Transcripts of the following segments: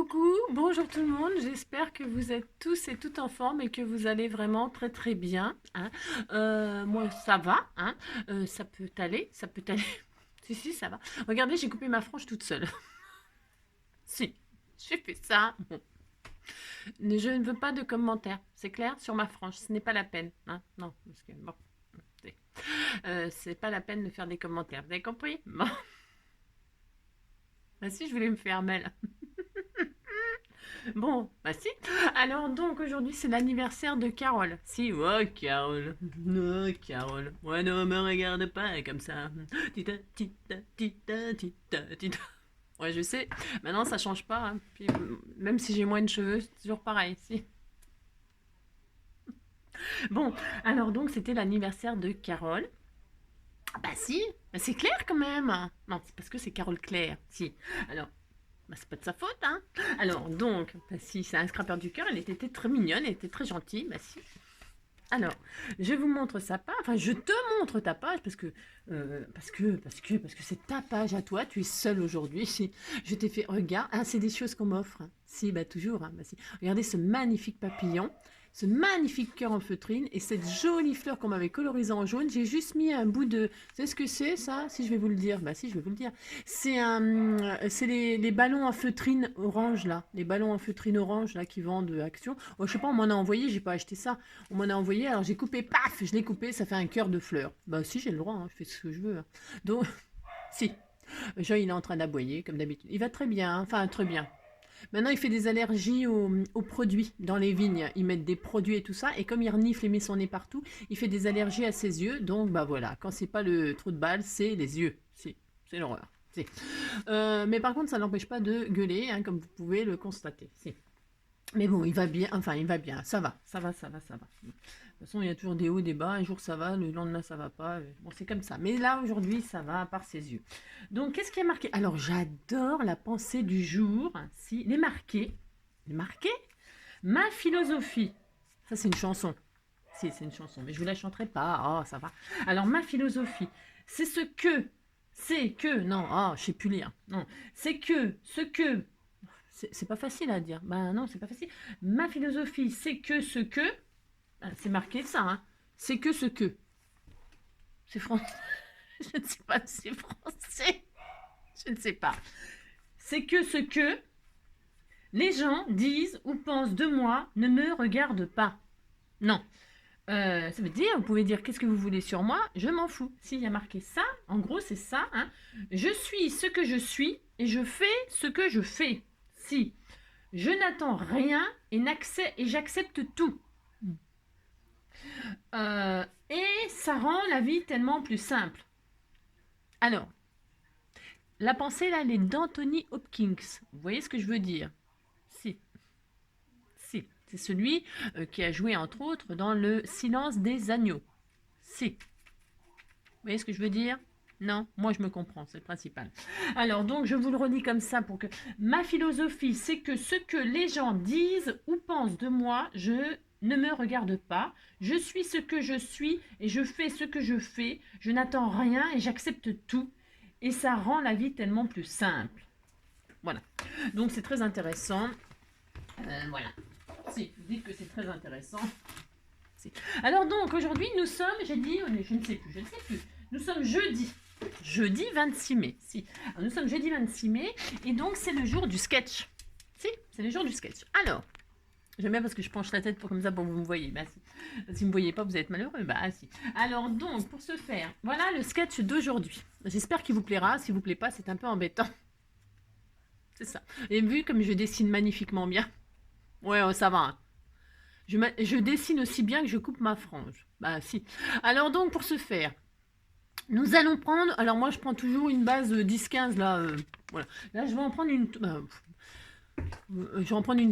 Coucou, bonjour tout le monde, j'espère que vous êtes tous et toutes en forme et que vous allez vraiment très très bien, hein. Moi ça va, hein. Ça peut aller, ça peut aller. Si, si, ça va. Regardez, j'ai coupé ma frange toute seule. Si, j'ai fait ça. Bon. Je ne veux pas de commentaires, c'est clair, sur ma frange, ce n'est pas la peine, hein. Non, parce que bon, c'est pas la peine de faire des commentaires, vous avez compris? Bon. Ah si, je voulais me faire mal. Bon, bah si. Alors donc aujourd'hui c'est l'anniversaire de Carole. Si, oh Carole. Oh Carole. Ouais, ne me regarde pas comme ça. Tita, tita, tita, tita, tita. Ouais, je sais. Maintenant ça change pas, hein. Puis, même si j'ai moins de cheveux, c'est toujours pareil. Si. Bon, alors donc c'était l'anniversaire de Carole. Ah bah si, bah, c'est clair quand même. Non, c'est parce que c'est Carole Claire. Si. Alors, bah, c'est pas de sa faute, hein. Alors, donc, bah, si, c'est un scrapper du cœur, elle était très mignonne, elle était très gentille, bah si. Alors, je vous montre sa page, enfin, je te montre ta page, parce que c'est ta page à toi, tu es seule aujourd'hui, si, je t'ai fait, regarde, ah, c'est des choses qu'on m'offre, hein. Si, bah toujours, hein, bah si. Regardez ce magnifique papillon, ce magnifique cœur en feutrine, et cette jolie fleur qu'on m'avait colorisée en jaune, j'ai juste mis un bout de, vous savez ce que c'est, ça? Si, je vais vous le dire, bah si, je vais vous le dire. C'est les ballons en feutrine orange, là, les ballons en feutrine orange, là, qui vendent Action. Oh, je sais pas, on m'en a envoyé, j'ai pas acheté ça. On m'en a envoyé, alors j'ai coupé, paf, je l'ai coupé, ça fait un cœur de fleurs. Bah si, j'ai le droit, hein, je fais ce que je veux, hein. Donc, si. Jean, il est en train d'aboyer, comme d'habitude. Il va très bien, hein, enfin, très bien. Maintenant, il fait des allergies aux produits dans les vignes. Ils mettent des produits et tout ça, et comme il renifle et met son nez partout, il fait des allergies à ses yeux. Donc, bah voilà, quand c'est pas le trou de balle, c'est les yeux. Si, c'est l'horreur. Si. Mais par contre, ça n'empêche pas de gueuler, hein, comme vous pouvez le constater. Si. Mais bon, il va bien, enfin, il va bien, ça va, ça va, ça va, ça va. De toute façon, il y a toujours des hauts, des bas, un jour ça va, le lendemain ça va pas. Bon, c'est comme ça. Mais là, aujourd'hui, ça va, à part ses yeux. Donc, qu'est-ce qui est marqué? Alors, j'adore la pensée du jour. Si, les marqués, ma philosophie. Ça, c'est une chanson. Si, c'est une chanson, mais je vous la chanterai pas. Oh, ça va. Alors, ma philosophie, c'est que, non, oh, je sais plus lire. Non, c'est que, ce que, c'est pas facile à dire. Ben non, c'est pas facile. Ma philosophie, c'est que ce que. C'est marqué ça, hein. C'est que ce que. C'est français. Je ne sais pas si c'est français. Je ne sais pas. C'est que ce que les gens disent ou pensent de moi ne me regarde pas. Non. Ça veut dire, vous pouvez dire qu'est-ce que vous voulez sur moi, je m'en fous. S'il y a marqué ça, en gros c'est ça, hein. Je suis ce que je suis et je fais ce que je fais. Si. Je n'attends rien et j'accepte tout. Et ça rend la vie tellement plus simple. Alors, la pensée là, elle est d'Anthony Hopkins. Vous voyez ce que je veux dire? Si. Si. C'est celui qui a joué entre autres dans Le Silence des agneaux. Si. Vous voyez ce que je veux dire? Non, moi je me comprends, c'est le principal. Alors donc je vous le redis comme ça pour que ma philosophie, c'est que ce que les gens disent ou pensent de moi, je ne me regarde pas. Je suis ce que je suis et je fais ce que je fais. Je n'attends rien et j'accepte tout. Et ça rend la vie tellement plus simple. Voilà. Donc c'est très intéressant. Voilà. Si, vous dites que c'est très intéressant. Si. Alors donc aujourd'hui nous sommes, j'ai dit, je ne sais plus. Nous sommes jeudi 26 mai. Si. Alors, nous sommes jeudi 26 mai et donc c'est le jour du sketch. Si, c'est le jour du sketch. Alors, j'aime bien parce que je penche la tête pour comme ça pour que vous me voyez. Bah, si vous ne me voyez pas, vous allez être malheureux. Bah si. Alors donc, pour ce faire, voilà le sketch d'aujourd'hui. J'espère qu'il vous plaira. S'il vous plaît pas, c'est un peu embêtant. C'est ça. Et vu comme je dessine magnifiquement bien. Ouais, ça va. Hein. Je dessine aussi bien que je coupe ma frange. Bah si. Alors donc, pour ce faire, nous allons prendre, alors moi je prends toujours une base 10-15 là, voilà. Là je vais en prendre une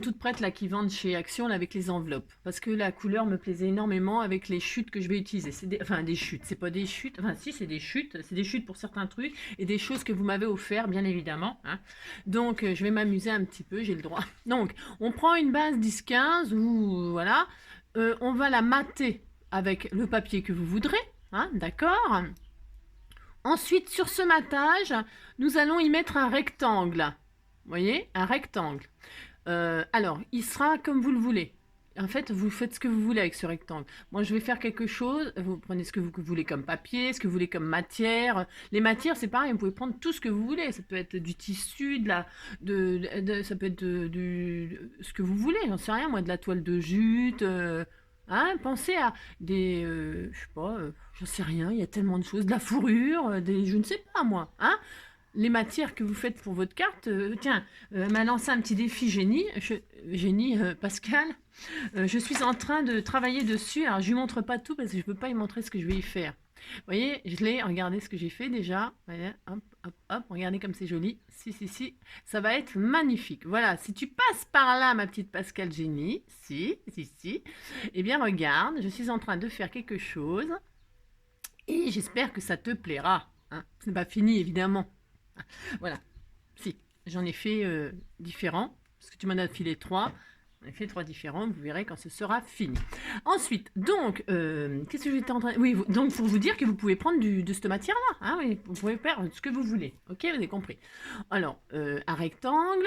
toute prête là qui vendent chez Action là, avec les enveloppes. Parce que la couleur me plaisait énormément avec les chutes que je vais utiliser. C'est des chutes, c'est pas des chutes, enfin si c'est des chutes pour certains trucs et des choses que vous m'avez offert bien évidemment. Hein. Donc je vais m'amuser un petit peu, j'ai le droit. Donc on prend une base 10-15 ou voilà, on va la mater avec le papier que vous voudrez, hein, d'accord ? Ensuite, sur ce matage, nous allons y mettre un rectangle. Vous voyez, un rectangle. Alors, il sera comme vous le voulez. En fait, vous faites ce que vous voulez avec ce rectangle. Moi, je vais faire quelque chose. Vous prenez ce que vous voulez comme papier, ce que vous voulez comme matière. Les matières, c'est pareil. Vous pouvez prendre tout ce que vous voulez. Ça peut être du tissu, ça peut être ce que vous voulez. J'en sais rien, moi, de la toile de jute. Hein, pensez à des, je sais pas, j'en sais rien. Il y a tellement de choses, de la fourrure, je ne sais pas moi. Hein, les matières que vous faites pour votre carte. Tiens, elle m'a lancé un petit défi génie Pascal. Je suis en train de travailler dessus. Alors, je lui montre pas tout parce que je peux pas lui montrer ce que je vais y faire. Vous voyez, je l'ai, regardez ce que j'ai fait déjà. Voilà, hop, hop, hop, regardez comme c'est joli. Si, ça va être magnifique. Voilà, si tu passes par là, ma petite Pascal Génie, si, eh bien regarde, je suis en train de faire quelque chose et j'espère que ça te plaira. Hein. Ce n'est pas fini, évidemment. Voilà, si, j'en ai fait différents, parce que tu m'en as filé 3. On a fait 3 différents, vous verrez quand ce sera fini. Ensuite, donc, qu'est-ce que j'étais en train de... Oui, donc pour vous dire que vous pouvez prendre de cette matière-là. Hein, oui, vous pouvez faire ce que vous voulez. Ok, vous avez compris. Alors, un rectangle.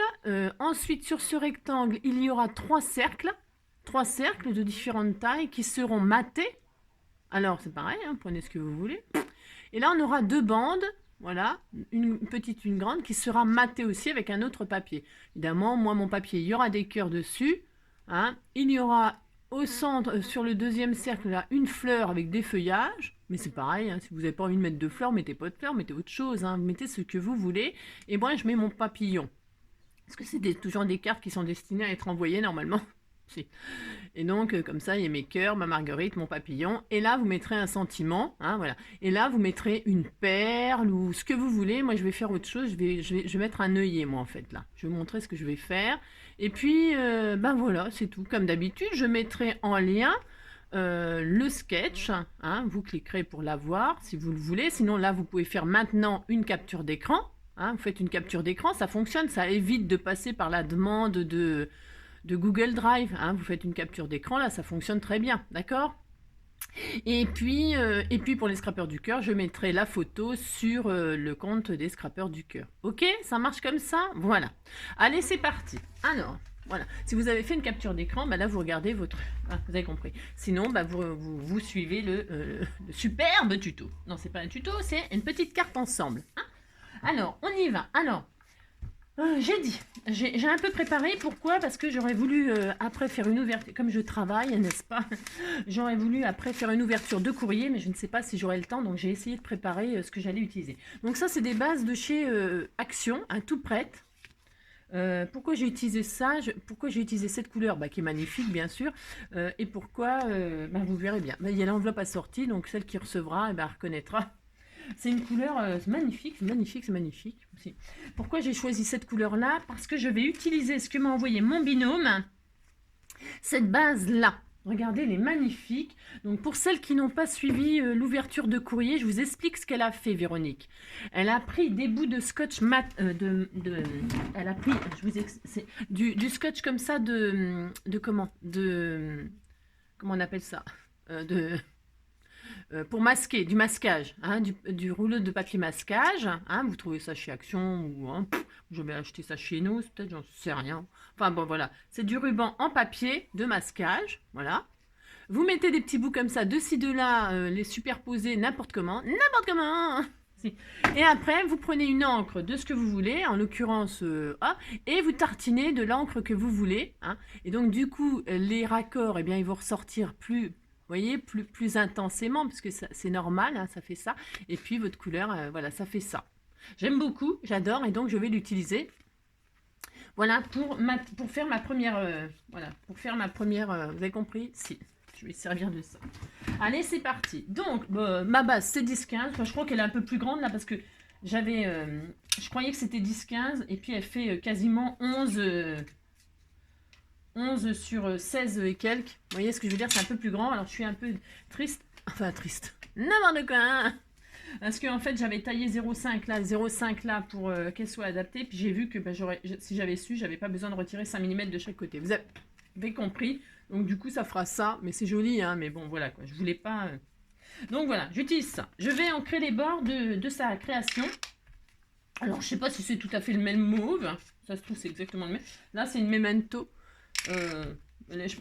Ensuite, sur ce rectangle, il y aura 3 cercles. 3 cercles de différentes tailles qui seront matés. Alors, c'est pareil, hein, prenez ce que vous voulez. Et là, on aura 2 bandes. Voilà, une petite, une grande, qui sera matée aussi avec un autre papier. Évidemment, moi, mon papier, il y aura des cœurs dessus. Hein. Il y aura au centre, sur le deuxième cercle, là, une fleur avec des feuillages. Mais c'est pareil, hein, si vous n'avez pas envie de mettre de fleurs, mettez pas de fleurs, mettez autre chose. Hein. Mettez ce que vous voulez. Et moi, je mets mon papillon. Parce que c'est toujours des cartes qui sont destinées à être envoyées normalement. Si. Et donc, comme ça, il y a mes cœurs, ma marguerite, mon papillon. Et là, vous mettrez un sentiment. Hein, voilà. Et là, vous mettrez une perle ou ce que vous voulez. Moi, je vais faire autre chose. Je vais mettre un œillet, moi, en fait, là. Je vais vous montrer ce que je vais faire. Et puis, ben voilà, c'est tout. Comme d'habitude, je mettrai en lien le sketch. Hein, vous cliquerez pour l'avoir, si vous le voulez. Sinon, là, vous pouvez faire maintenant une capture d'écran. Hein, vous faites une capture d'écran, ça fonctionne. Ça évite de passer par la demande de Google Drive. Hein, vous faites une capture d'écran, là, ça fonctionne très bien, d'accord ? Et puis pour les scrapeurs du cœur, je mettrai la photo sur le compte des scrapeurs du cœur. Ok, ça marche comme ça. Voilà. Allez, c'est parti. Alors, voilà. Si vous avez fait une capture d'écran, bah là, vous regardez votre... Ah, vous avez compris. Sinon, bah, vous suivez le superbe tuto. Non, c'est pas un tuto, c'est une petite carte ensemble. Hein. Alors, on y va. Alors, j'ai un peu préparé. Pourquoi? Parce que j'aurais voulu après faire une ouverture, comme je travaille, n'est-ce pas? J'aurais voulu après faire une ouverture de courrier, mais je ne sais pas si j'aurai le temps, donc j'ai essayé de préparer ce que j'allais utiliser. Donc ça, c'est des bases de chez Action, hein, tout prête. Pourquoi j'ai utilisé ça? Pourquoi j'ai utilisé cette couleur qui est magnifique, bien sûr. Et pourquoi vous verrez bien. Il y a l'enveloppe assortie, donc celle qui recevra, elle reconnaîtra. C'est une couleur magnifique, c'est magnifique, c'est magnifique. Aussi. Pourquoi j'ai choisi cette couleur-là? Parce que je vais utiliser ce que m'a envoyé mon binôme, cette base-là. Regardez, elle est magnifique. Donc pour celles qui n'ont pas suivi l'ouverture de courrier, je vous explique ce qu'elle a fait, Véronique. Elle a pris des bouts de scotch mat, elle a pris, du scotch comme ça comment on appelle ça, pour masquer, du masquage, hein, du rouleau de papier masquage. Hein, vous trouvez ça chez Action ou je vais acheter ça chez nous, peut-être, j'en sais rien. Enfin bon, voilà, c'est du ruban en papier de masquage, voilà. Vous mettez des petits bouts comme ça, de ci, de là, les superposer n'importe comment. Et après, vous prenez une encre de ce que vous voulez, en l'occurrence, et vous tartinez de l'encre que vous voulez. Hein, et donc, du coup, les raccords, eh bien, ils vont ressortir plus intensément, parce que c'est normal, hein, ça fait ça. Et puis votre couleur, voilà, ça fait ça. J'aime beaucoup, j'adore, et donc je vais l'utiliser. Voilà, pour faire ma première, vous avez compris? Si, je vais servir de ça. Allez, c'est parti. Donc, ma base, c'est 10-15. Enfin, je crois qu'elle est un peu plus grande, là, parce que je croyais que c'était 10-15, et puis elle fait quasiment 11 sur 16 et quelques. Vous voyez ce que je veux dire? C'est un peu plus grand. Alors, je suis un peu triste. Enfin, triste. N'importe quoi. Hein, parce que en fait, j'avais taillé 0,5 là pour qu'elle soit adaptée. Puis j'ai vu que si j'avais su, j'avais pas besoin de retirer 5 mm de chaque côté. Vous avez compris. Donc, du coup, ça fera ça. Mais c'est joli, hein. Mais bon, voilà quoi. Je voulais pas... Donc, voilà. J'utilise ça. Je vais ancrer les bords de sa création. Alors, je sais pas si c'est tout à fait le même mauve. Ça se trouve, c'est exactement le même. Là, c'est une Memento. Euh,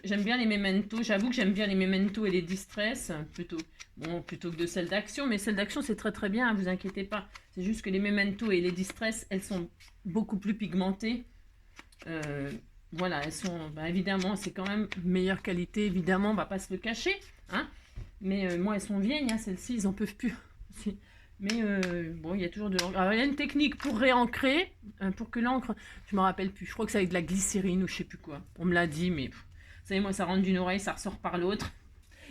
J'aime bien les Memento. J'avoue que j'aime bien les Memento et les Distress plutôt, bon, plutôt que de celles d'action. Mais celles d'action, c'est très très bien, hein, vous inquiétez pas. C'est juste que les Memento et les Distress, elles sont beaucoup plus pigmentées. Euh, voilà, elles sont, bah, évidemment, c'est quand même meilleure qualité, évidemment, on va pas se le cacher. Hein. Mais moi, elles sont vieilles, hein, celles-ci, ils en peuvent plus. Mais bon, il y a toujours de l'encre. Alors, il y a une technique pour réancrer, pour que l'encre, je me rappelle plus, je crois que c'est avec de la glycérine ou je sais plus quoi. On me l'a dit, mais vous savez, moi, ça rentre d'une oreille, ça ressort par l'autre.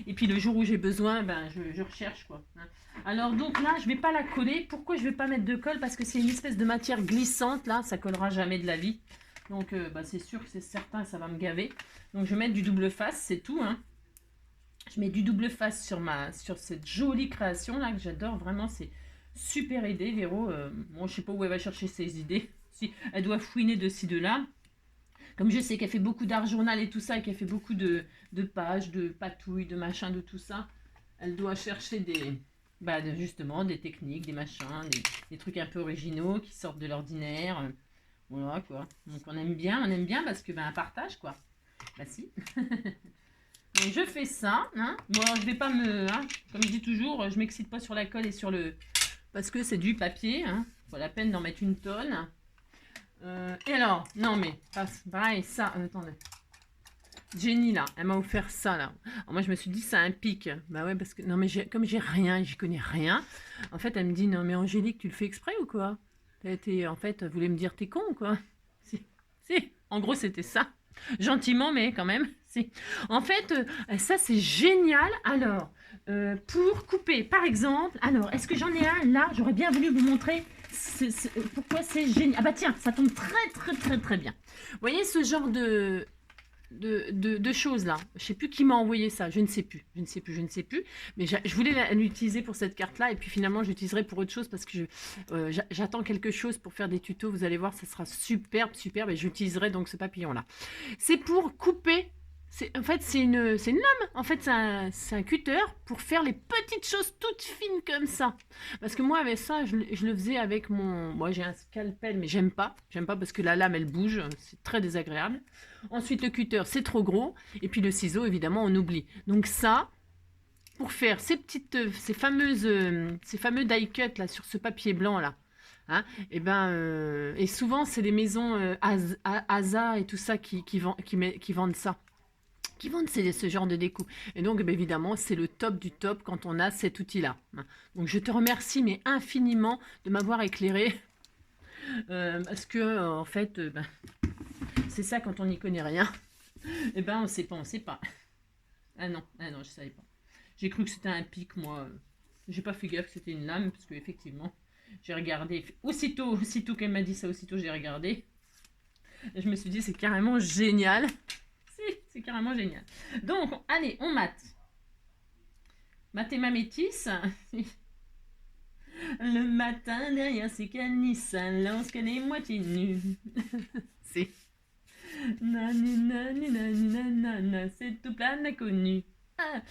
Et puis le jour où j'ai besoin, ben, je recherche quoi. Hein. Alors donc là, je vais pas la coller. Pourquoi je vais pas mettre de colle? Parce que c'est une espèce de matière glissante là, ça collera jamais de la vie. Donc bah, c'est sûr, c'est certain, ça va me gaver. Donc je vais mettre du double face, c'est tout. Hein. Je mets du double face sur cette jolie création là que j'adore vraiment, c'est super idée Véro. Bon, je sais pas où elle va chercher ses idées. Si elle doit fouiner de ci de là. Comme je sais qu'elle fait beaucoup d'art journal et tout ça, et qu'elle fait beaucoup de pages, de patouilles, de machins, de tout ça, elle doit chercher bah, justement des techniques, des machins, des trucs un peu originaux qui sortent de l'ordinaire. Voilà quoi. Donc on aime bien parce que ben un partage quoi. Bah si. Donc je fais ça. Hein. Bon alors je vais pas me. Hein, comme je dis toujours, je m'excite pas sur la colle et sur le. Parce que c'est du papier. Hein. Pas la peine d'en mettre une tonne. Et alors, non mais, pareil, ça, attendez. Jenny là, elle m'a offert ça là. Alors, moi je me suis dit ça a un pic. Bah ouais parce que non mais comme j'ai rien, j'y connais rien. En fait elle me dit non mais Angélique tu le fais exprès ou quoi? En fait elle voulait me dire t'es con ou quoi? Si, si. En gros c'était ça. Gentiment mais quand même. Si. En fait ça c'est génial. Alors pour couper par exemple. Alors est-ce que j'en ai un là? J'aurais bien voulu vous montrer. Pourquoi c'est génial. Ah bah tiens ça tombe très bien. Vous voyez ce genre de choses là. Je sais plus qui m'a envoyé ça, je ne sais plus. Mais je voulais l'utiliser pour cette carte là et puis finalement je l'utiliserai pour autre chose parce que j'attends quelque chose pour faire des tutos. Vous allez voir, ça sera superbe et j'utiliserai donc ce papillon là. C'est pour couper. En fait, c'est une lame. En fait, c'est un cutter pour faire les petites choses toutes fines comme ça. Parce que moi, avec ça, je le faisais avec mon. Moi, j'ai un scalpel, mais j'aime pas. J'aime pas parce que la lame, elle bouge. C'est très désagréable. Ensuite, le cutter, c'est trop gros. Et puis le ciseau, évidemment, on oublie. Donc ça, pour faire ces fameux die cut là sur ce papier blanc là. Hein, et souvent, c'est les maisons Asa et tout ça qui vendent ça. Qui vendent ce genre de déco. Et donc, évidemment, c'est le top du top quand on a cet outil-là. Donc, je te remercie, mais infiniment, de m'avoir éclairé. Parce que, en fait, c'est ça quand on n'y connaît rien. On sait pas. Ah non, je savais pas. J'ai cru que c'était un pic, moi. J'ai pas fait gaffe que c'était une lame, parce que effectivement, j'ai regardé. Aussitôt qu'elle m'a dit ça, aussitôt j'ai regardé. Et je me suis dit, c'est carrément génial. C'est carrément génial. Donc, allez, on mate. Mater ma métisse. Le matin, derrière ses canisses, lorsqu'elle est moitié nue. C'est. C'est tout plein d'inconnus. Ah,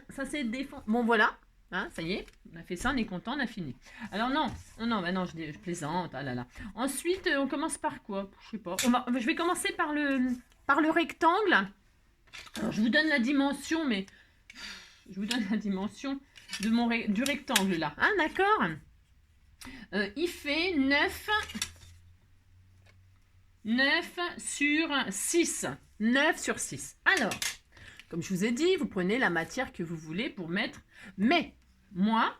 ça c'est défend. Bon, voilà. Hein, ça y est, on a fait ça, on est content, on a fini. Alors non, je plaisante. Ah là là. Ensuite, on commence par quoi? Je sais pas. Je vais commencer par le rectangle. Alors, je vous donne la dimension, mais je vous donne la dimension du rectangle là. Hein, d'accord? Il fait 9 sur 6. 9 sur 6. Alors, comme je vous ai dit, vous prenez la matière que vous voulez pour mettre. Mais, moi,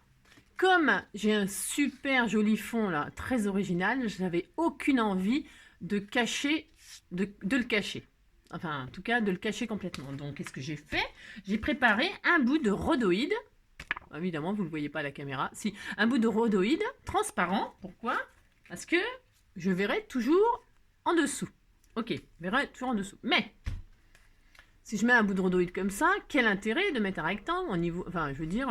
comme j'ai un super joli fond là, très original, je n'avais aucune envie de le cacher. Enfin, en tout cas, de le cacher complètement. Donc, qu'est-ce que j'ai fait? J'ai préparé un bout de rhodoïde. Évidemment, vous ne le voyez pas à la caméra. Si, un bout de rhodoïde transparent. Pourquoi? Parce que je verrai toujours en dessous. Ok, je verrai toujours en dessous. Mais, si je mets un bout de rhodoïde comme ça, quel intérêt de mettre un rectangle au niveau... Enfin, je veux dire,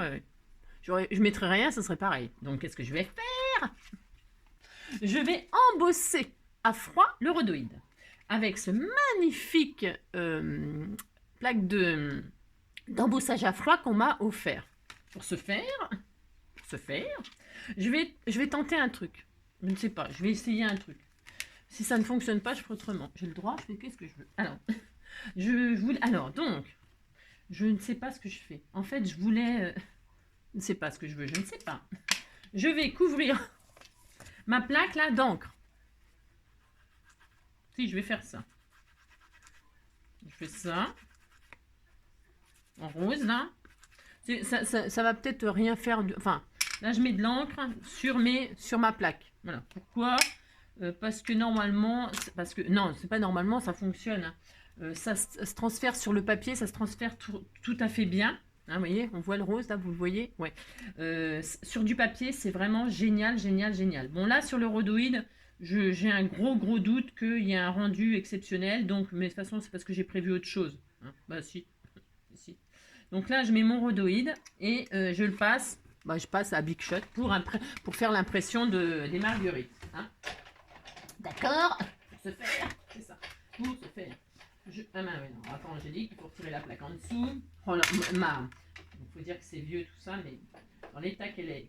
je mettrais rien, ça serait pareil. Donc, qu'est-ce que je vais faire? Je vais embosser à froid le rhodoïde. Avec ce magnifique plaque d'embossage à froid qu'on m'a offert. Pour ce faire, je vais tenter un truc. Je ne sais pas, je vais essayer un truc. Si ça ne fonctionne pas, je ferai autrement. J'ai le droit, je fais qu'est-ce que je veux. Alors, je voulais... Alors, donc, je ne sais pas ce que je fais. En fait, je voulais... je ne sais pas ce que je veux, je ne sais pas. Je vais couvrir ma plaque, là, d'encre. Si, je vais faire ça. Je fais ça. En rose, là. Ça va peut-être rien faire... Enfin, là, je mets de l'encre sur ma plaque. Voilà. Pourquoi ? Parce que normalement... Non, c'est pas normalement, ça fonctionne. Hein. Ça se transfère sur le papier, ça se transfère tout à fait bien. Hein, vous voyez, on voit le rose, là, vous le voyez. Ouais. Sur du papier, c'est vraiment génial, génial, génial. Bon, là, sur le rhodoïde, j'ai un gros doute qu'il y ait un rendu exceptionnel. Donc, mais de toute façon, c'est parce que j'ai prévu autre chose. Hein. Bah, si. Donc là, je mets mon rhodoïde et je le passe. Bah, je passe à Big Shot pour faire l'impression des marguerites. Hein. D'accord. Pour se faire, c'est ça. Pour se faire. Ah ben oui, non, attends, j'ai dit qu'il faut retirer la plaque en dessous. Oh là, il faut dire que c'est vieux tout ça, mais dans l'état qu'il est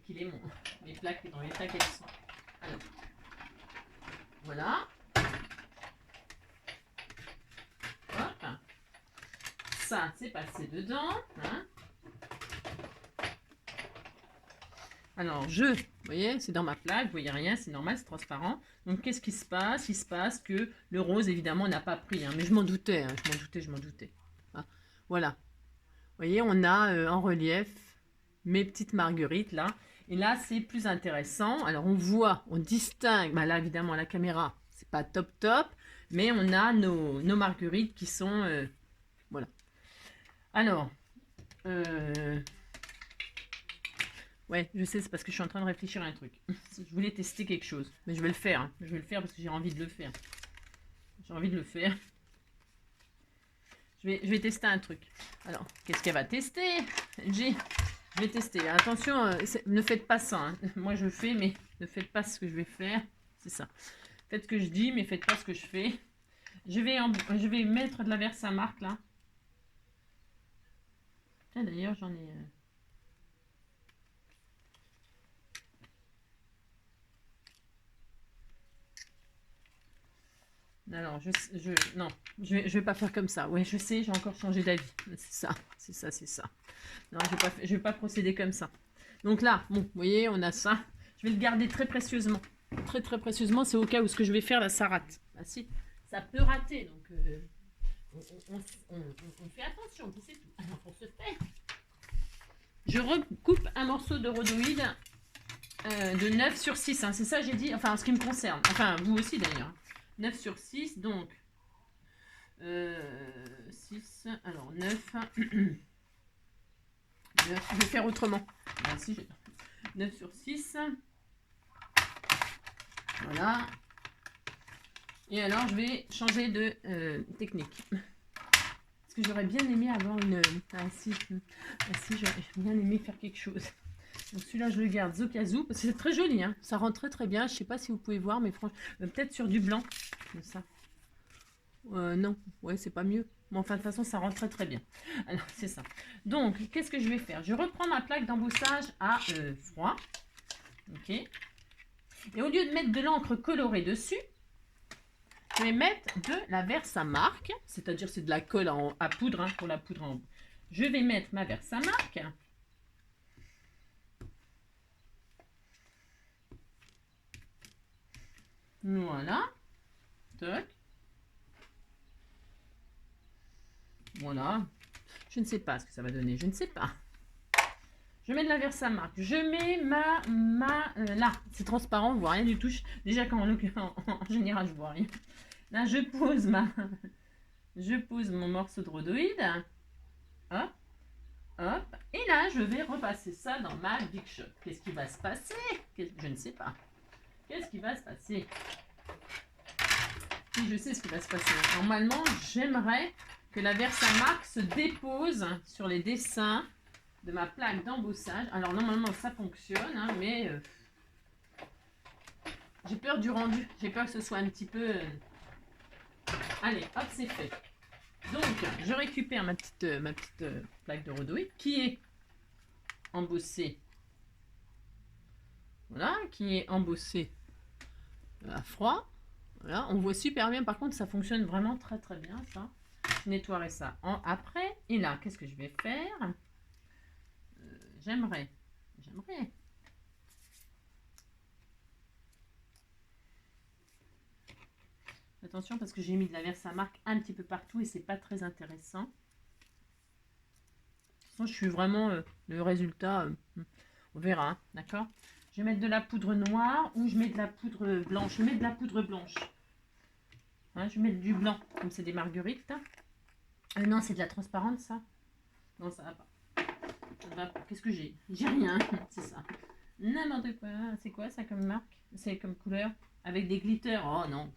mes plaques dans l'état qu'elles sont. Alors, voilà. Hop. Ça, c'est passé dedans. Hein. Alors, vous voyez, c'est dans ma plaque, vous voyez rien, c'est normal, c'est transparent. Donc, qu'est-ce qui se passe? Il se passe que le rose, évidemment, n'a pas pris. Hein, mais je m'en doutais, hein, je m'en doutais. Ah, voilà. Vous voyez, on a en relief mes petites marguerites, là. Et là, c'est plus intéressant. Alors, on voit, on distingue. Bah, là, évidemment, la caméra, c'est pas top. Mais on a nos marguerites qui sont... voilà. Alors... Ouais, je sais, c'est parce que je suis en train de réfléchir à un truc. Je voulais tester quelque chose, mais je vais le faire. Hein. Je vais le faire parce que j'ai envie de le faire. J'ai envie de le faire. Je vais tester un truc. Alors, qu'est-ce qu'elle va tester? Je vais tester. Attention, ne faites pas ça. Hein. Moi, je fais, mais ne faites pas ce que je vais faire. C'est ça. Faites ce que je dis, mais faites pas ce que je fais. Je vais mettre de la Versamark, là. Tiens, d'ailleurs, j'en ai... Alors, non, je vais pas faire comme ça. Ouais, je sais, j'ai encore changé d'avis. C'est ça. Non, je vais pas procéder comme ça. Donc là, bon, vous voyez, on a ça. Je vais le garder très précieusement. Très précieusement, c'est au cas où ce que je vais faire, là, ça rate. Ah si, ça peut rater, donc on fait attention, c'est tout. Alors, pour ce faire, je recoupe un morceau de rhodoïde de 9 sur 6. Hein, c'est ça, j'ai dit, enfin, en ce qui me concerne. Enfin, vous aussi, d'ailleurs. 9 sur 6, donc 6, alors 9, 9, je vais faire autrement. Alors, si 9 sur 6, voilà. Et alors, je vais changer de technique. Parce que j'aurais bien aimé avoir une... si j'aurais bien aimé faire quelque chose. Donc celui-là, je le garde au cas où, parce que c'est très joli, hein. Ça rend très bien. Je sais pas si vous pouvez voir, mais franchement, peut-être sur du blanc, comme ça. Non, ouais, c'est pas mieux. Mais enfin, de toute façon, ça rend très bien. Alors, c'est ça. Donc, qu'est-ce que je vais faire? Je reprends ma plaque d'embossage à froid. Ok. Et au lieu de mettre de l'encre colorée dessus, je vais mettre de la Versamark, c'est-à-dire c'est de la colle à poudre, hein, pour la poudre en... Je vais mettre ma Versamark. Voilà. Toc. Voilà. Je ne sais pas ce que ça va donner. Je ne sais pas. Je mets de la Versamark. Je mets là, c'est transparent, on voit rien du tout. Déjà, en général, je vois rien. Là, je pose mon morceau de rhodoïde. Hop. Hop. Et là, je vais repasser ça dans ma Big Shot. Qu'est-ce qui va se passer? Je ne sais pas. Qu'est-ce qui va se passer? Si je sais ce qui va se passer. Normalement, j'aimerais que la Versamark se dépose sur les dessins de ma plaque d'embossage. Alors, normalement, ça fonctionne, hein, mais j'ai peur du rendu. J'ai peur que ce soit un petit peu... Allez, hop, c'est fait. Donc, je récupère ma petite plaque de rhodoïde qui est embossée. Voilà, qui est embossée à froid. Voilà, on voit super bien. Par contre, ça fonctionne vraiment très très bien, ça. Je nettoierai ça après. Et là, qu'est-ce que je vais faire? J'aimerais. Attention parce que j'ai mis de la Versamark un petit peu partout et c'est pas très intéressant. De toute façon, je suis vraiment le résultat. On verra, hein, d'accord? Je vais mettre de la poudre noire ou je mets de la poudre blanche. Je mets de la poudre blanche. Hein, je vais mettre du blanc, comme c'est des marguerites. Non, c'est de la transparente, ça. Non, ça va pas. Qu'est-ce que j'ai? J'ai rien, c'est ça. N'importe quoi. C'est quoi ça comme marque? C'est comme couleur? Avec des glitters. Oh non.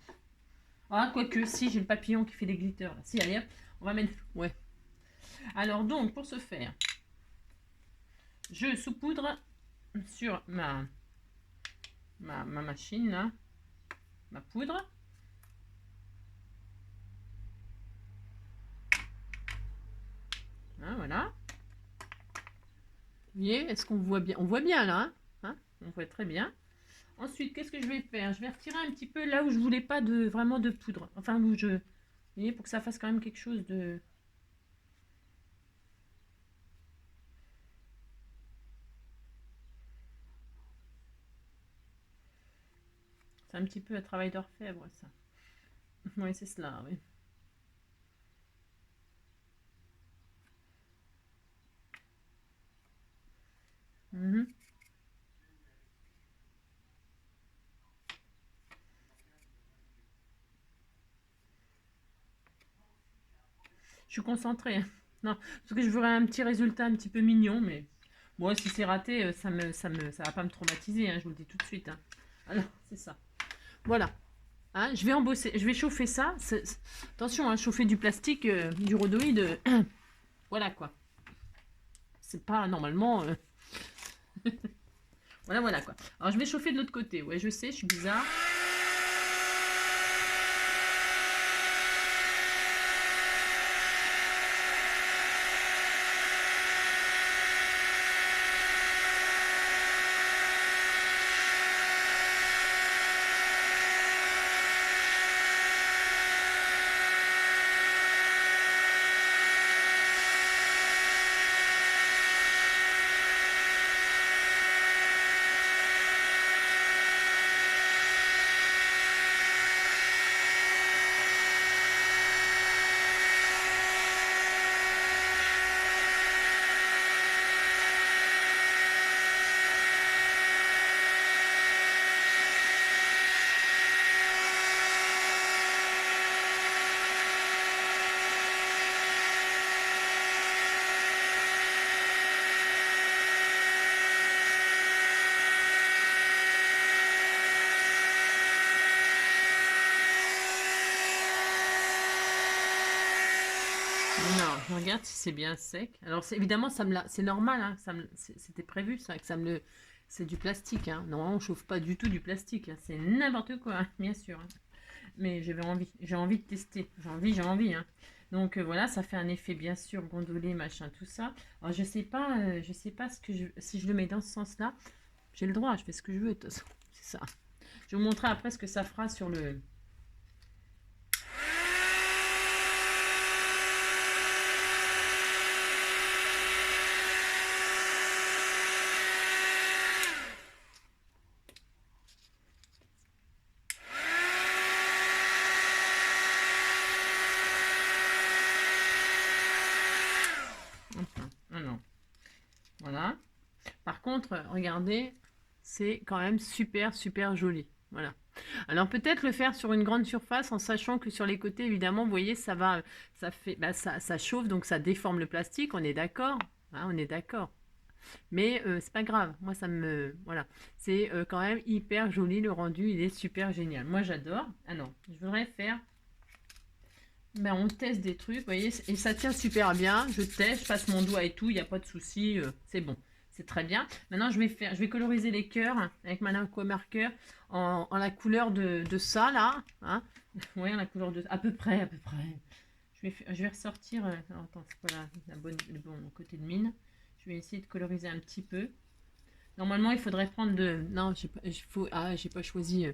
Ah, quoique, si, j'ai le papillon qui fait des glitters. Là. Si, allez hop, on va mettre... Ouais. Alors donc, pour ce faire, je saupoudre sur ma machine, là, ma poudre. Hein, voilà. Vous voyez, est-ce qu'on voit bien? On voit bien, là. Hein, on voit très bien. Ensuite, qu'est-ce que je vais faire? Je vais retirer un petit peu là où je voulais pas vraiment de poudre. Enfin, où je... Vous voyez, pour que ça fasse quand même quelque chose de... C'est un petit peu un travail d'orfèvre, ça. Oui, c'est cela, oui. Mhm. Je suis concentrée. Non, parce que je voudrais un petit résultat un petit peu mignon, mais bon, si c'est raté, ça va pas me traumatiser, hein, je vous le dis tout de suite. Hein. Alors, c'est ça. Voilà. Hein, je vais embosser, je vais chauffer ça. Attention, hein, chauffer du plastique, du rhodoïde. Voilà quoi. C'est pas normalement. Voilà, voilà quoi. Alors, je vais chauffer de l'autre côté. Ouais, je sais, je suis bizarre. Non, regarde si c'est bien sec. Alors évidemment, c'est normal, hein, c'était prévu ça, que ça me le... C'est du plastique, hein. Normalement, on chauffe pas du tout du plastique, hein. C'est n'importe quoi, hein, bien sûr. Hein. Mais j'ai envie de tester. J'ai envie, hein. Donc voilà, ça fait un effet bien sûr gondolé, machin, tout ça. Alors je sais pas si je le mets dans ce sens-là. J'ai le droit, je fais ce que je veux, de toute façon. C'est ça. Je vais vous montrer après ce que ça fera sur le... Enfin, ah non. Voilà. Par contre, regardez, c'est quand même super, super joli. Voilà. Alors peut-être le faire sur une grande surface en sachant que sur les côtés, évidemment, vous voyez, ça fait, ça chauffe, donc ça déforme le plastique, on est d'accord, hein, on est d'accord. Mais c'est pas grave, moi ça me, voilà, c'est quand même hyper joli le rendu, il est super génial. Moi j'adore. Ah non, je voudrais faire, on teste des trucs, vous voyez, et ça tient super bien. Je teste, je passe mon doigt et tout, il n'y a pas de souci, c'est bon. C'est très bien. Maintenant, je vais coloriser les cœurs avec mon aquamarqueur en la couleur de ça, là. Hein. Oui, en la couleur de... À peu près, à peu près. Je vais ressortir... attends, c'est pas le bon côté de mine. Je vais essayer de coloriser un petit peu. Normalement, il faudrait prendre de... Non, j'ai pas choisi.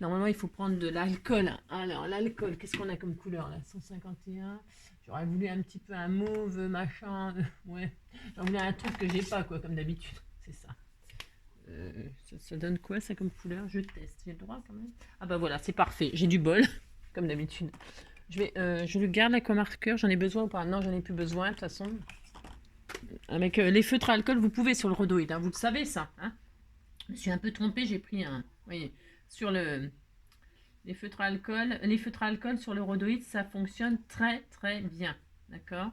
Normalement, il faut prendre de l'alcool. Alors, l'alcool, qu'est-ce qu'on a comme couleur là? 151. J'aurais voulu un petit peu un mauve, machin. Ouais. J'aurais voulu un truc que j'ai pas, quoi, comme d'habitude. C'est ça. Ça donne quoi, ça, comme couleur? Je teste. J'ai le droit, quand même. Ah bah voilà, c'est parfait. J'ai du bol, comme d'habitude. Je le garde là comme marqueur. J'en ai besoin ou pas? Non, j'en ai plus besoin, de toute façon. Avec les feutres à alcool, vous pouvez sur le rhodoïde, hein, vous le savez ça. Hein. Je me suis un peu trompée, j'ai pris un. Vous voyez, sur les feutres à alcool sur le rhodoïde, ça fonctionne très très bien. D'accord.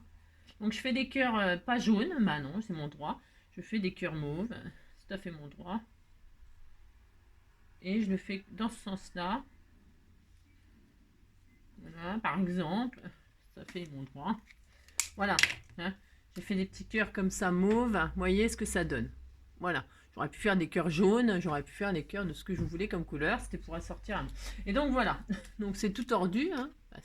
Donc je fais des cœurs pas jaunes, bah non, c'est mon droit. Je fais des cœurs mauves, c'est tout à fait mon droit. Et je le fais dans ce sens-là. Voilà, par exemple, ça fait mon droit. Voilà. Hein. J'ai fait des petits cœurs comme ça mauve. Vous voyez ce que ça donne. Voilà. J'aurais pu faire des cœurs jaunes, j'aurais pu faire des cœurs de ce que je voulais comme couleur. C'était pour assortir. Et donc voilà. Donc c'est tout tordu. Hein. Bah,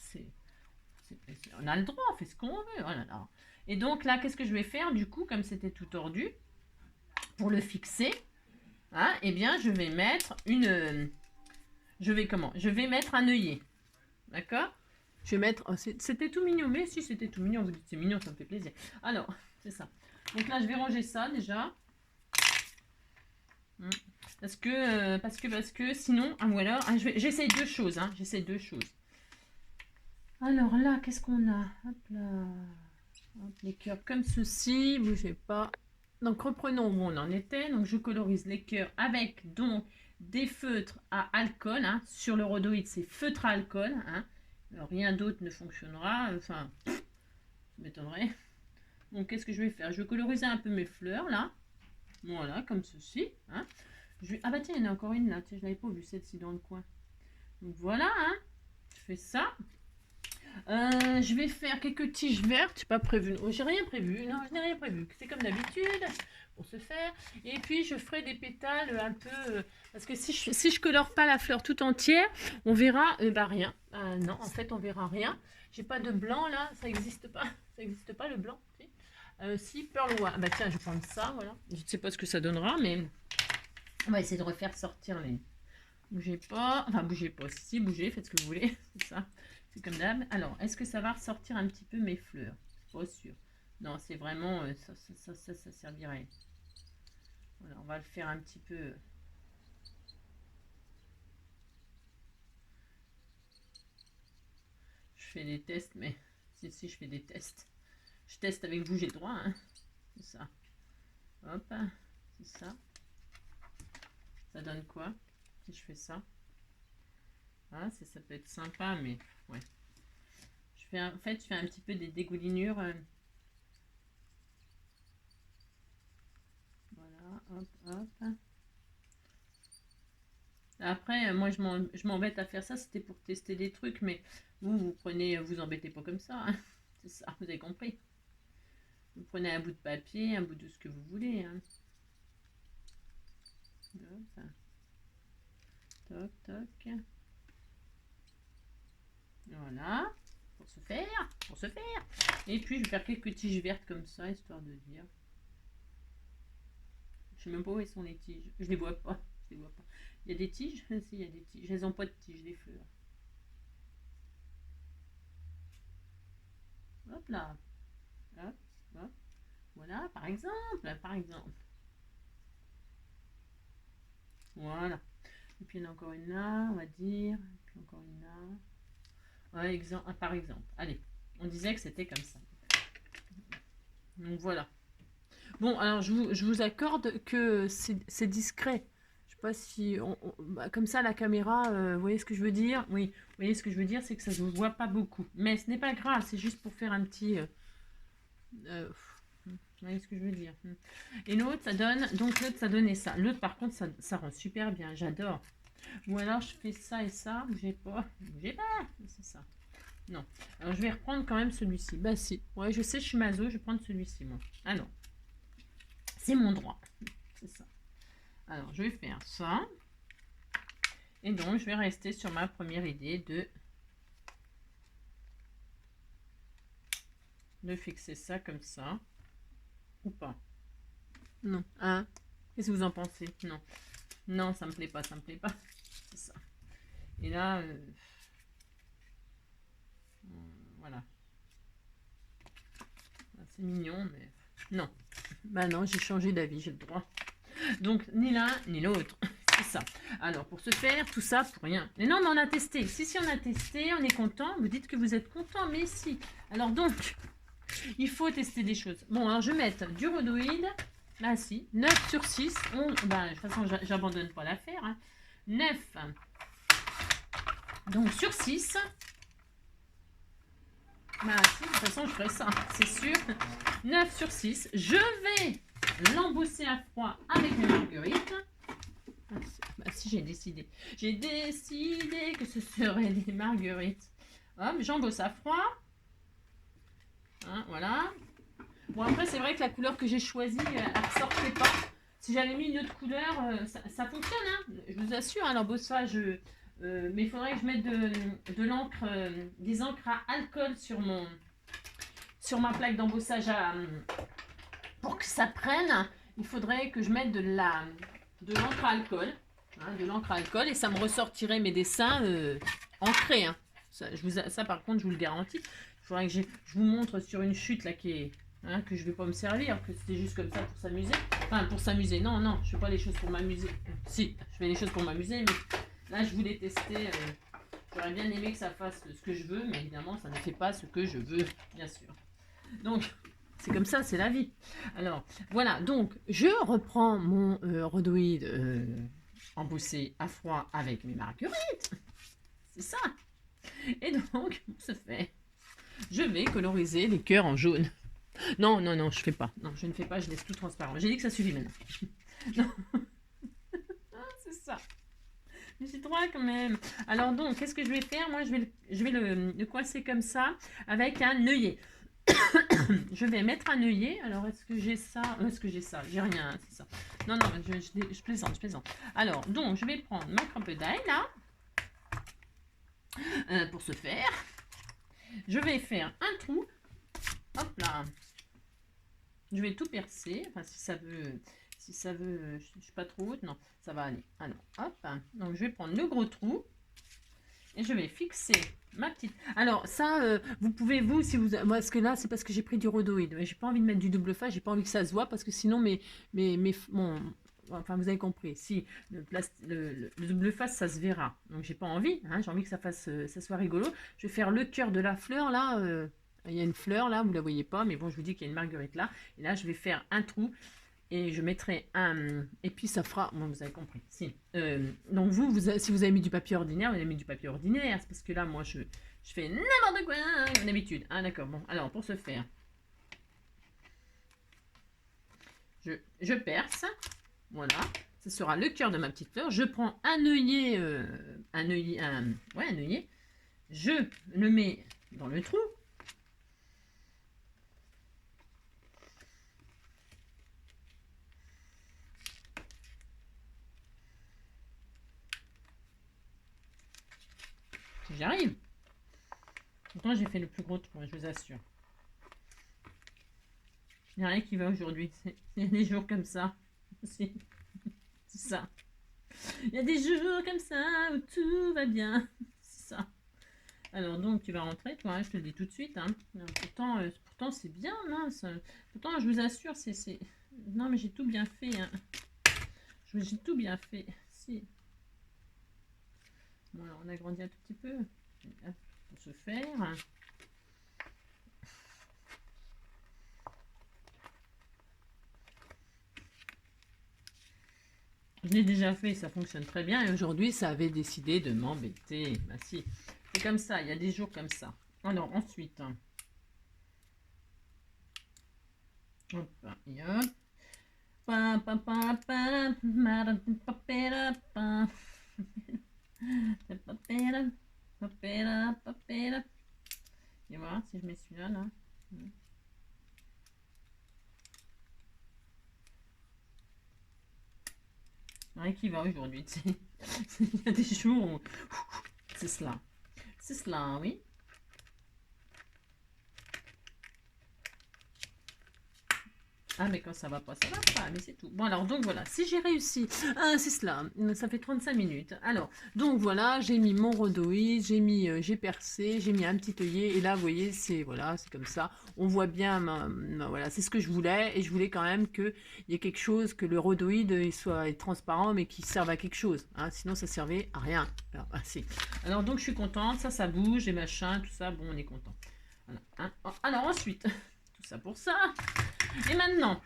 on a le droit, on fait ce qu'on veut. Oh là là. Et donc là, qu'est-ce que je vais faire du coup, comme c'était tout tordu, pour le fixer, hein, eh bien je vais mettre une... Je vais comment? Je vais mettre un œillet. D'accord. Je vais mettre... Oh, c'était tout mignon, mais si c'était tout mignon, vous dites c'est mignon, ça me fait plaisir. Alors, c'est ça. Donc là, je vais ranger ça déjà. Parce que sinon, ou alors, j'essaie deux choses. Hein, j'essaie deux choses. Alors là, qu'est-ce qu'on a? Hop là. Hop, les cœurs comme ceci, bougez pas. Donc reprenons où on en était. Donc je colorise les cœurs avec donc des feutres à alcool. Hein. Sur le rhodoïde, c'est feutre à alcool. Hein. Alors, rien d'autre ne fonctionnera. Enfin, ça m'étonnerait. Donc qu'est-ce que je vais faire? Je vais coloriser un peu mes fleurs là. Voilà, comme ceci. Hein. Ah bah tiens, il y en a encore une là. Tiens, je l'avais pas vue celle-ci dans le coin. Donc voilà, hein. Je fais ça. Je vais faire quelques tiges vertes. J'ai pas prévu. Oh, j'ai rien prévu. Non, je n'ai rien prévu. C'est comme d'habitude pour se faire. Et puis je ferai des pétales un peu. Parce que si je colore pas la fleur tout entière, on verra bah rien. Non, en fait, on verra rien. J'ai pas de blanc là. Ça n'existe pas. Ça n'existe pas le blanc. Si, Pearl White. Bah tiens, je vais prendre ça. Voilà. Je ne sais pas ce que ça donnera, mais on va essayer de refaire sortir les. Bougez pas. Enfin, bougez pas. Si, bougez. Faites ce que vous voulez. C'est ça. C'est comme d'hab. Alors, est-ce que ça va ressortir un petit peu mes fleurs? Pas sûr. Non, c'est vraiment... ça servirait. Voilà, on va le faire un petit peu... Je fais des tests, mais... Si, je fais des tests. Je teste avec vous, j'ai le droit. Hein. C'est ça. Hop. C'est ça. Ça donne quoi si je fais ça? Ah, ça peut être sympa, mais... Ouais. En fait, je fais un petit peu des dégoulinures... Voilà, hop, hop. Après, moi, je m'embête à faire ça. C'était pour tester des trucs, mais vous prenez, vous embêtez pas comme ça. Hein. C'est ça, vous avez compris. Vous prenez un bout de papier, un bout de ce que vous voulez. Hein. Hop. Toc, toc. Voilà. Pour se faire. Pour se faire. Et puis, je vais faire quelques tiges vertes comme ça, histoire de dire. Je sais même pas où sont les tiges. Je les vois pas. Je les vois pas. Il y a des tiges? Si, il y a des tiges. Elles n'ont pas de tiges, des fleurs. Hop là. Hop, hop. Voilà, par exemple. Par exemple. Voilà. Et puis il y en a encore une là, on va dire. Et puis encore une là. Ouais, par exemple. Allez, on disait que c'était comme ça. Donc voilà. Bon, alors je vous accorde que c'est discret. Je sais pas si... bah, comme ça, la caméra, vous voyez ce que je veux dire? Oui, vous voyez ce que je veux dire, c'est que ça ne se voit pas beaucoup. Mais ce n'est pas grave, c'est juste pour faire un petit... vous voyez ce que je veux dire? Et l'autre, ça donne... Donc l'autre, ça donnait ça. L'autre, par contre, ça rend super bien. J'adore. Ou alors, je fais ça et ça. Bougez pas. Bougez pas. C'est ça. Non. Alors, je vais reprendre quand même celui-ci. Bah si. Ouais, je sais, je suis maso. Je vais prendre celui-ci, moi. Ah non. C'est mon droit. C'est ça. Alors, je vais faire ça. Et donc, je vais rester sur ma première idée de fixer ça comme ça. Ou pas. Non. 1, Qu'est-ce que vous en pensez? Non. Non, ça me plaît pas, ça me plaît pas. C'est ça. Et là, voilà. C'est mignon, mais... Non. Bah non, j'ai changé d'avis, j'ai le droit. Donc, ni l'un, ni l'autre. C'est ça. Alors, pour ce faire, tout ça pour rien. Mais non, mais on a testé. Si, on a testé, on est content. Vous dites que vous êtes content, mais si. Alors donc, il faut tester des choses. Bon, alors je vais mettre du rhodoïde. Ah si, 9 sur 6. Ben, de toute façon, j'abandonne pas l'affaire. Hein. 9. Donc, sur 6. Bah si, de toute façon, je ferai ça, c'est sûr. 9 sur 6. Je vais l'embosser à froid avec mes marguerites. Bah si, j'ai décidé. J'ai décidé que ce serait des marguerites. Hop, j'embosse à froid. Hein, voilà. Bon, après, c'est vrai que la couleur que j'ai choisie, elle ne ressortait pas. Si j'avais mis une autre couleur, ça fonctionne, hein. Je vous assure, hein, l'embossage... mais il faudrait que je mette de l'encre, des encres à alcool sur ma plaque d'embossage pour que ça prenne. Il faudrait que je mette de l'encre à alcool, hein, de l'encre à alcool, et ça me ressortirait mes dessins ancrés. Hein. Ça, par contre, je vous le garantis. Il faudrait que je vous montre sur une chute là qui est... Hein, que je vais pas me servir, que c'était juste comme ça pour s'amuser. Enfin, pour s'amuser. Non, non, je fais pas les choses pour m'amuser. Si, je fais les choses pour m'amuser, mais là, je voulais tester. J'aurais bien aimé que ça fasse ce que je veux, mais évidemment, ça ne fait pas ce que je veux, bien sûr. Donc, c'est comme ça, c'est la vie. Alors, voilà. Donc, je reprends mon rhodoïde embossé à froid avec mes marguerites. C'est ça. Et donc, ce fait, je vais coloriser les cœurs en jaune. Non, non, non, je fais pas. Non, je ne fais pas, je laisse tout transparent. J'ai dit que ça suffit maintenant. Non. C'est ça. Mais j'ai droit quand même. Alors donc, qu'est-ce que je vais faire? Moi, je vais le coincer comme ça avec un œillet. Je vais mettre un œillet. Alors, est-ce que j'ai ça? Est-ce que j'ai ça? J'ai rien, c'est ça. Non, non, je plaisante, je plaisante. Alors, donc, je vais prendre ma crocodile, là. Pour ce faire. Je vais faire un trou. Hop là. Je vais tout percer. Enfin, si ça veut, je ne suis pas trop haute, non, ça va aller. Alors, hop. Donc, je vais prendre le gros trou et je vais fixer ma petite. Alors, ça, vous pouvez, vous, si vous, moi, parce que là, c'est parce que j'ai pris du rhodoïde. J'ai pas envie de mettre du double face, j'ai pas envie que ça se voit parce que sinon, bon, enfin, vous avez compris. Si le double face, ça se verra. Donc, j'ai pas envie. Hein, j'ai envie que ça soit rigolo. Je vais faire le cœur de la fleur là. Il y a une fleur là, vous la voyez pas, mais bon, je vous dis qu'il y a une marguerite là. Et là, je vais faire un trou et je mettrai un... Et puis ça fera... Bon, vous avez compris. Si. Donc si vous avez mis du papier ordinaire, vous avez mis du papier ordinaire. C'est parce que là, moi, je fais n'importe quoi, comme d'habitude. Ah, d'accord. Bon, alors, pour ce faire, je perce. Voilà. Ce sera le cœur de ma petite fleur. Je prends un œillet, ouais, un œillet. Je le mets dans le trou. J'y arrive. Pourtant, j'ai fait le plus gros trou, je vous assure. Il n'y a rien qui va aujourd'hui. Il y a des jours comme ça. C'est ça. Il y a des jours comme ça où tout va bien. C'est ça. Alors, donc, tu vas rentrer, toi, hein, je te le dis tout de suite. Hein. Pourtant c'est bien, mince. Pourtant, je vous assure, c'est... Non, mais j'ai tout bien fait. Hein. J'ai tout bien fait. Si. Bon, alors, on agrandit un tout petit peu. Pour se faire. Je l'ai déjà fait, ça fonctionne très bien. Et aujourd'hui, ça avait décidé de m'embêter. Bah si, c'est comme ça, il y a des jours comme ça. Alors, ensuite... Hop, et hop. Et voir si je mets celui-là, là. Rien qui va aujourd'hui, tu sais. Il y a des jours où... C'est cela. C'est cela, oui. Ah, mais quand ça va pas, mais c'est tout. Bon, alors, donc voilà, si j'ai réussi, ah, c'est cela, ça fait 35 minutes. Alors, donc voilà, j'ai mis mon rhodoïde, j'ai percé, j'ai mis un petit œillet, et là, vous voyez, c'est voilà, c'est comme ça. On voit bien, voilà, c'est ce que je voulais, et je voulais quand même qu'il y ait quelque chose, que le rhodoïde il soit transparent, mais qu'il serve à quelque chose. Hein, sinon, ça servait à rien. Alors, si. Alors, donc, je suis contente, ça bouge, et machin, tout ça, bon, on est content. Voilà, hein. Alors, ensuite, tout ça pour ça. Et maintenant,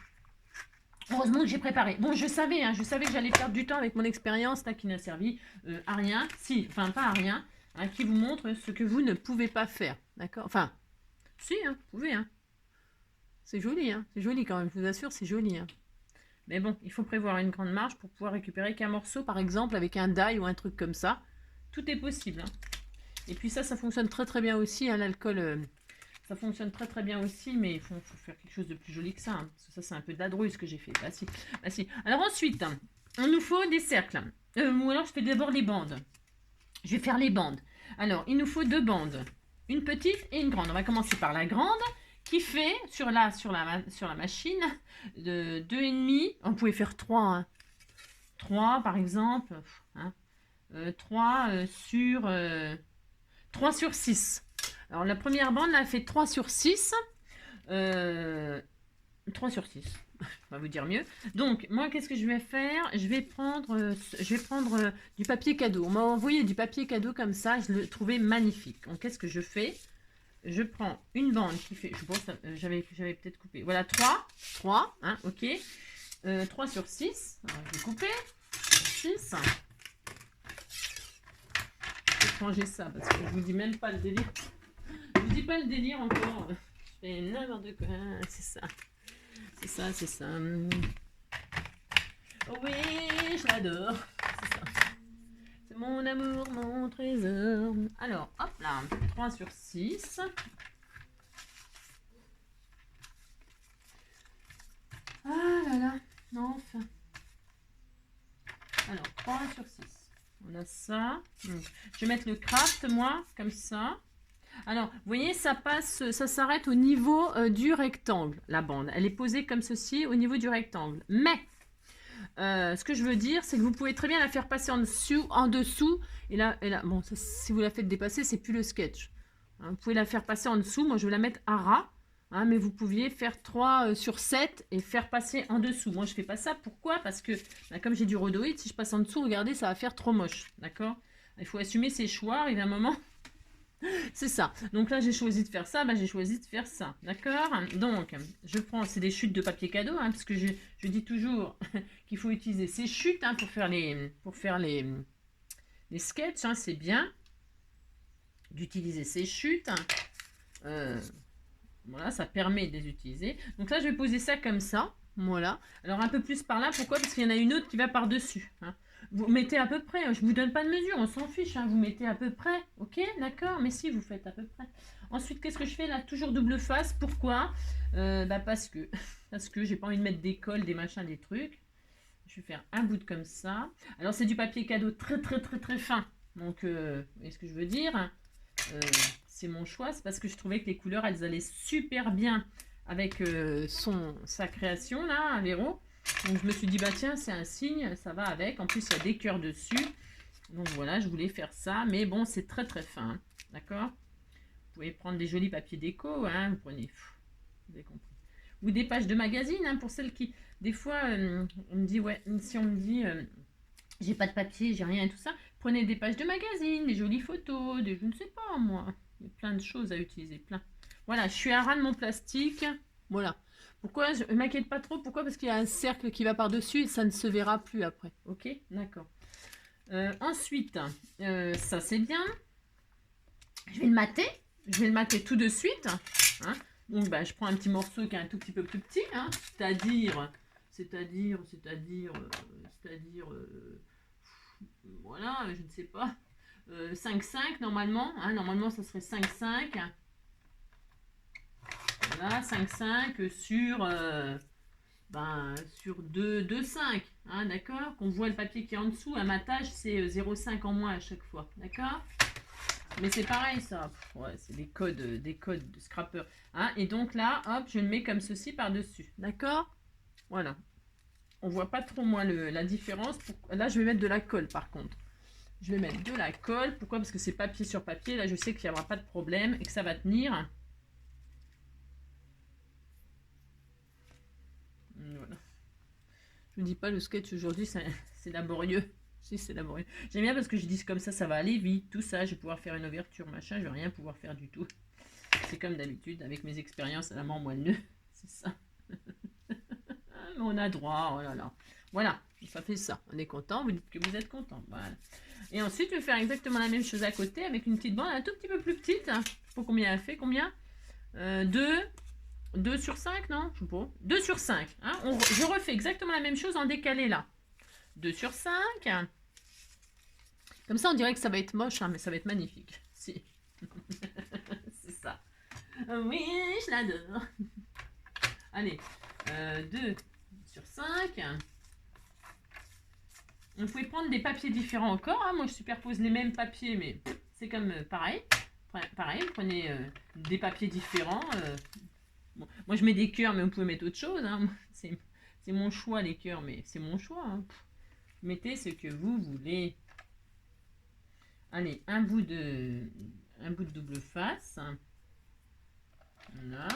heureusement que j'ai préparé. Bon, je savais que j'allais perdre du temps avec mon expérience là, qui n'a servi à rien. Si, enfin pas à rien, hein, qui vous montre ce que vous ne pouvez pas faire. D'accord. Enfin, si, hein, vous pouvez. Hein. C'est joli quand même, je vous assure, c'est joli. Hein. Mais bon, il faut prévoir une grande marge pour pouvoir récupérer qu'un morceau, par exemple, avec un die ou un truc comme ça. Tout est possible. Hein. Et puis ça fonctionne très très bien aussi, hein, l'alcool... ça fonctionne très très bien aussi, mais il faut faire quelque chose de plus joli que ça. Hein, parce que ça, c'est un peu de la drouille ce que j'ai fait. Bah si, bah si. Alors ensuite, il nous faut des cercles. Ou alors je fais d'abord les bandes. Je vais faire les bandes. Alors, il nous faut 2 bandes. Une petite et une grande. On va commencer par la grande qui fait, sur la machine, de 2,5. On pouvait faire 3. Hein. 3 par exemple. Hein. 3 sur 6. Alors, la première bande, là, fait 3 sur 6. 3 sur 6. On va vous dire mieux. Donc, moi, qu'est-ce que je vais faire? Je vais prendre du papier cadeau. On m'a envoyé du papier cadeau comme ça. Je le trouvais magnifique. Donc, qu'est-ce que je fais? Je prends une bande qui fait... Je pense j'avais peut-être coupé. Voilà, 3. Hein, ok. 3 sur 6. Alors, je vais couper. 6. Je vais ranger ça parce que je vous dis même pas le délire. Je vous dis pas le délire encore. Je fais n'importe quoi. C'est ça. C'est ça. Oui, je l'adore. C'est ça. C'est mon amour, mon trésor. Alors, hop là. 3 sur 6. Ah là là. Non, enfin. Alors, 3 sur 6. On a ça. Je vais mettre le craft, moi, comme ça. Alors, vous voyez, ça s'arrête au niveau du rectangle, la bande. Elle est posée comme ceci au niveau du rectangle. Mais, ce que je veux dire, c'est que vous pouvez très bien la faire passer en dessous. Et là, bon, ça, si vous la faites dépasser, c'est plus le sketch. Hein, vous pouvez la faire passer en dessous. Moi, je vais la mettre à ras. Hein, mais vous pouviez faire 3 sur 7 et faire passer en dessous. Moi, je ne fais pas ça. Pourquoi? Parce que, bah, comme j'ai du rhodoïde, si je passe en dessous, regardez, ça va faire trop moche. D'accord? Il faut assumer ses choix. Il y a un moment... C'est ça. Donc là, j'ai choisi de faire ça. Bah, j'ai choisi de faire ça. D'accord? Donc, je prends... C'est des chutes de papier cadeau. Hein, parce que je dis toujours qu'il faut utiliser ces chutes hein, pour faire les sketchs. Hein, c'est bien d'utiliser ces chutes. Voilà, ça permet de les utiliser. Donc là, je vais poser ça comme ça. Voilà. Alors, un peu plus par là. Pourquoi? Parce qu'il y en a une autre qui va par-dessus. Hein. Vous mettez à peu près. Je ne vous donne pas de mesure. On s'en fiche. Hein. Vous mettez à peu près. Ok? D'accord? Mais si, vous faites à peu près. Ensuite, qu'est-ce que je fais là? Toujours double face. Pourquoi? Parce que j'ai pas envie de mettre des cols, des machins, des trucs. Je vais faire un bout de comme ça. Alors, c'est du papier cadeau très, très, très, très fin. Donc, vous voyez ce que je veux dire? C'est mon choix, c'est parce que je trouvais que les couleurs elles allaient super bien avec sa création là, Véro. Donc je me suis dit bah tiens c'est un signe, ça va avec. En plus il y a des cœurs dessus. Donc voilà, je voulais faire ça, mais bon c'est très très fin, hein. D'accord? Vous pouvez prendre des jolis papiers déco, hein, vous prenez, vous avez compris. Ou des pages de magazine, hein, pour celles qui, des fois on me dit ouais, si on me dit j'ai pas de papier, j'ai rien et tout ça, prenez des pages de magazine, des jolies photos, des je ne sais pas moi. Il y a plein de choses à utiliser, plein. Voilà, je suis à ras de mon plastique. Voilà. Pourquoi? Je ne m'inquiète pas trop. Pourquoi? Parce qu'il y a un cercle qui va par-dessus et ça ne se verra plus après. Ok? D'accord. Ensuite, ça c'est bien. Je vais le mater. Je vais le mater tout de suite. Hein. Donc, bah, je prends un petit morceau qui est un tout petit peu plus petit. Hein. C'est-à-dire... voilà, je ne sais pas. 5,5 normalement. Hein, normalement, ça serait 5,5. Voilà, 5,5 sur 2,5. Hein, d'accord? Qu'on voit le papier qui est en dessous. Un matage, c'est 0,5 en moins à chaque fois. D'accord? Mais c'est pareil, ça. Ouais, c'est des codes de scrapper. Hein, et donc là, hop, je le mets comme ceci par-dessus. D'accord? Voilà. On voit pas trop, moi, la différence. Là, je vais mettre de la colle, par contre. Je vais mettre de la colle. Pourquoi? Parce que c'est papier sur papier. Là, je sais qu'il n'y aura pas de problème et que ça va tenir. Voilà. Je ne dis pas, le sketch aujourd'hui, c'est laborieux. Si, c'est laborieux. J'aime bien parce que je dis comme ça va aller vite. Tout ça, je vais pouvoir faire une ouverture, machin. Je vais rien pouvoir faire du tout. C'est comme d'habitude, avec mes expériences à la mort moelleux. C'est ça. On a droit, oh là là. Voilà, ça fait ça. On est content, vous dites que vous êtes content. Voilà. Et ensuite, je vais faire exactement la même chose à côté avec une petite bande un tout petit peu plus petite. Je sais pas combien elle fait, combien 2 sur 5, non? Je sais pas. 2 sur 5. Hein, je refais exactement la même chose en décalé là. 2 sur 5. Comme ça, on dirait que ça va être moche, hein, mais ça va être magnifique. Si. C'est ça. Oui, je l'adore. Allez, 2 sur 5. Vous pouvez prendre des papiers différents encore. Hein. Moi, je superpose les mêmes papiers, mais c'est comme pareil. Pareil, vous prenez des papiers différents. Bon, moi, je mets des cœurs, mais vous pouvez mettre autre chose. Hein. C'est mon choix, les cœurs, mais c'est mon choix. Hein. Mettez ce que vous voulez. Allez, un bout de double face. Voilà.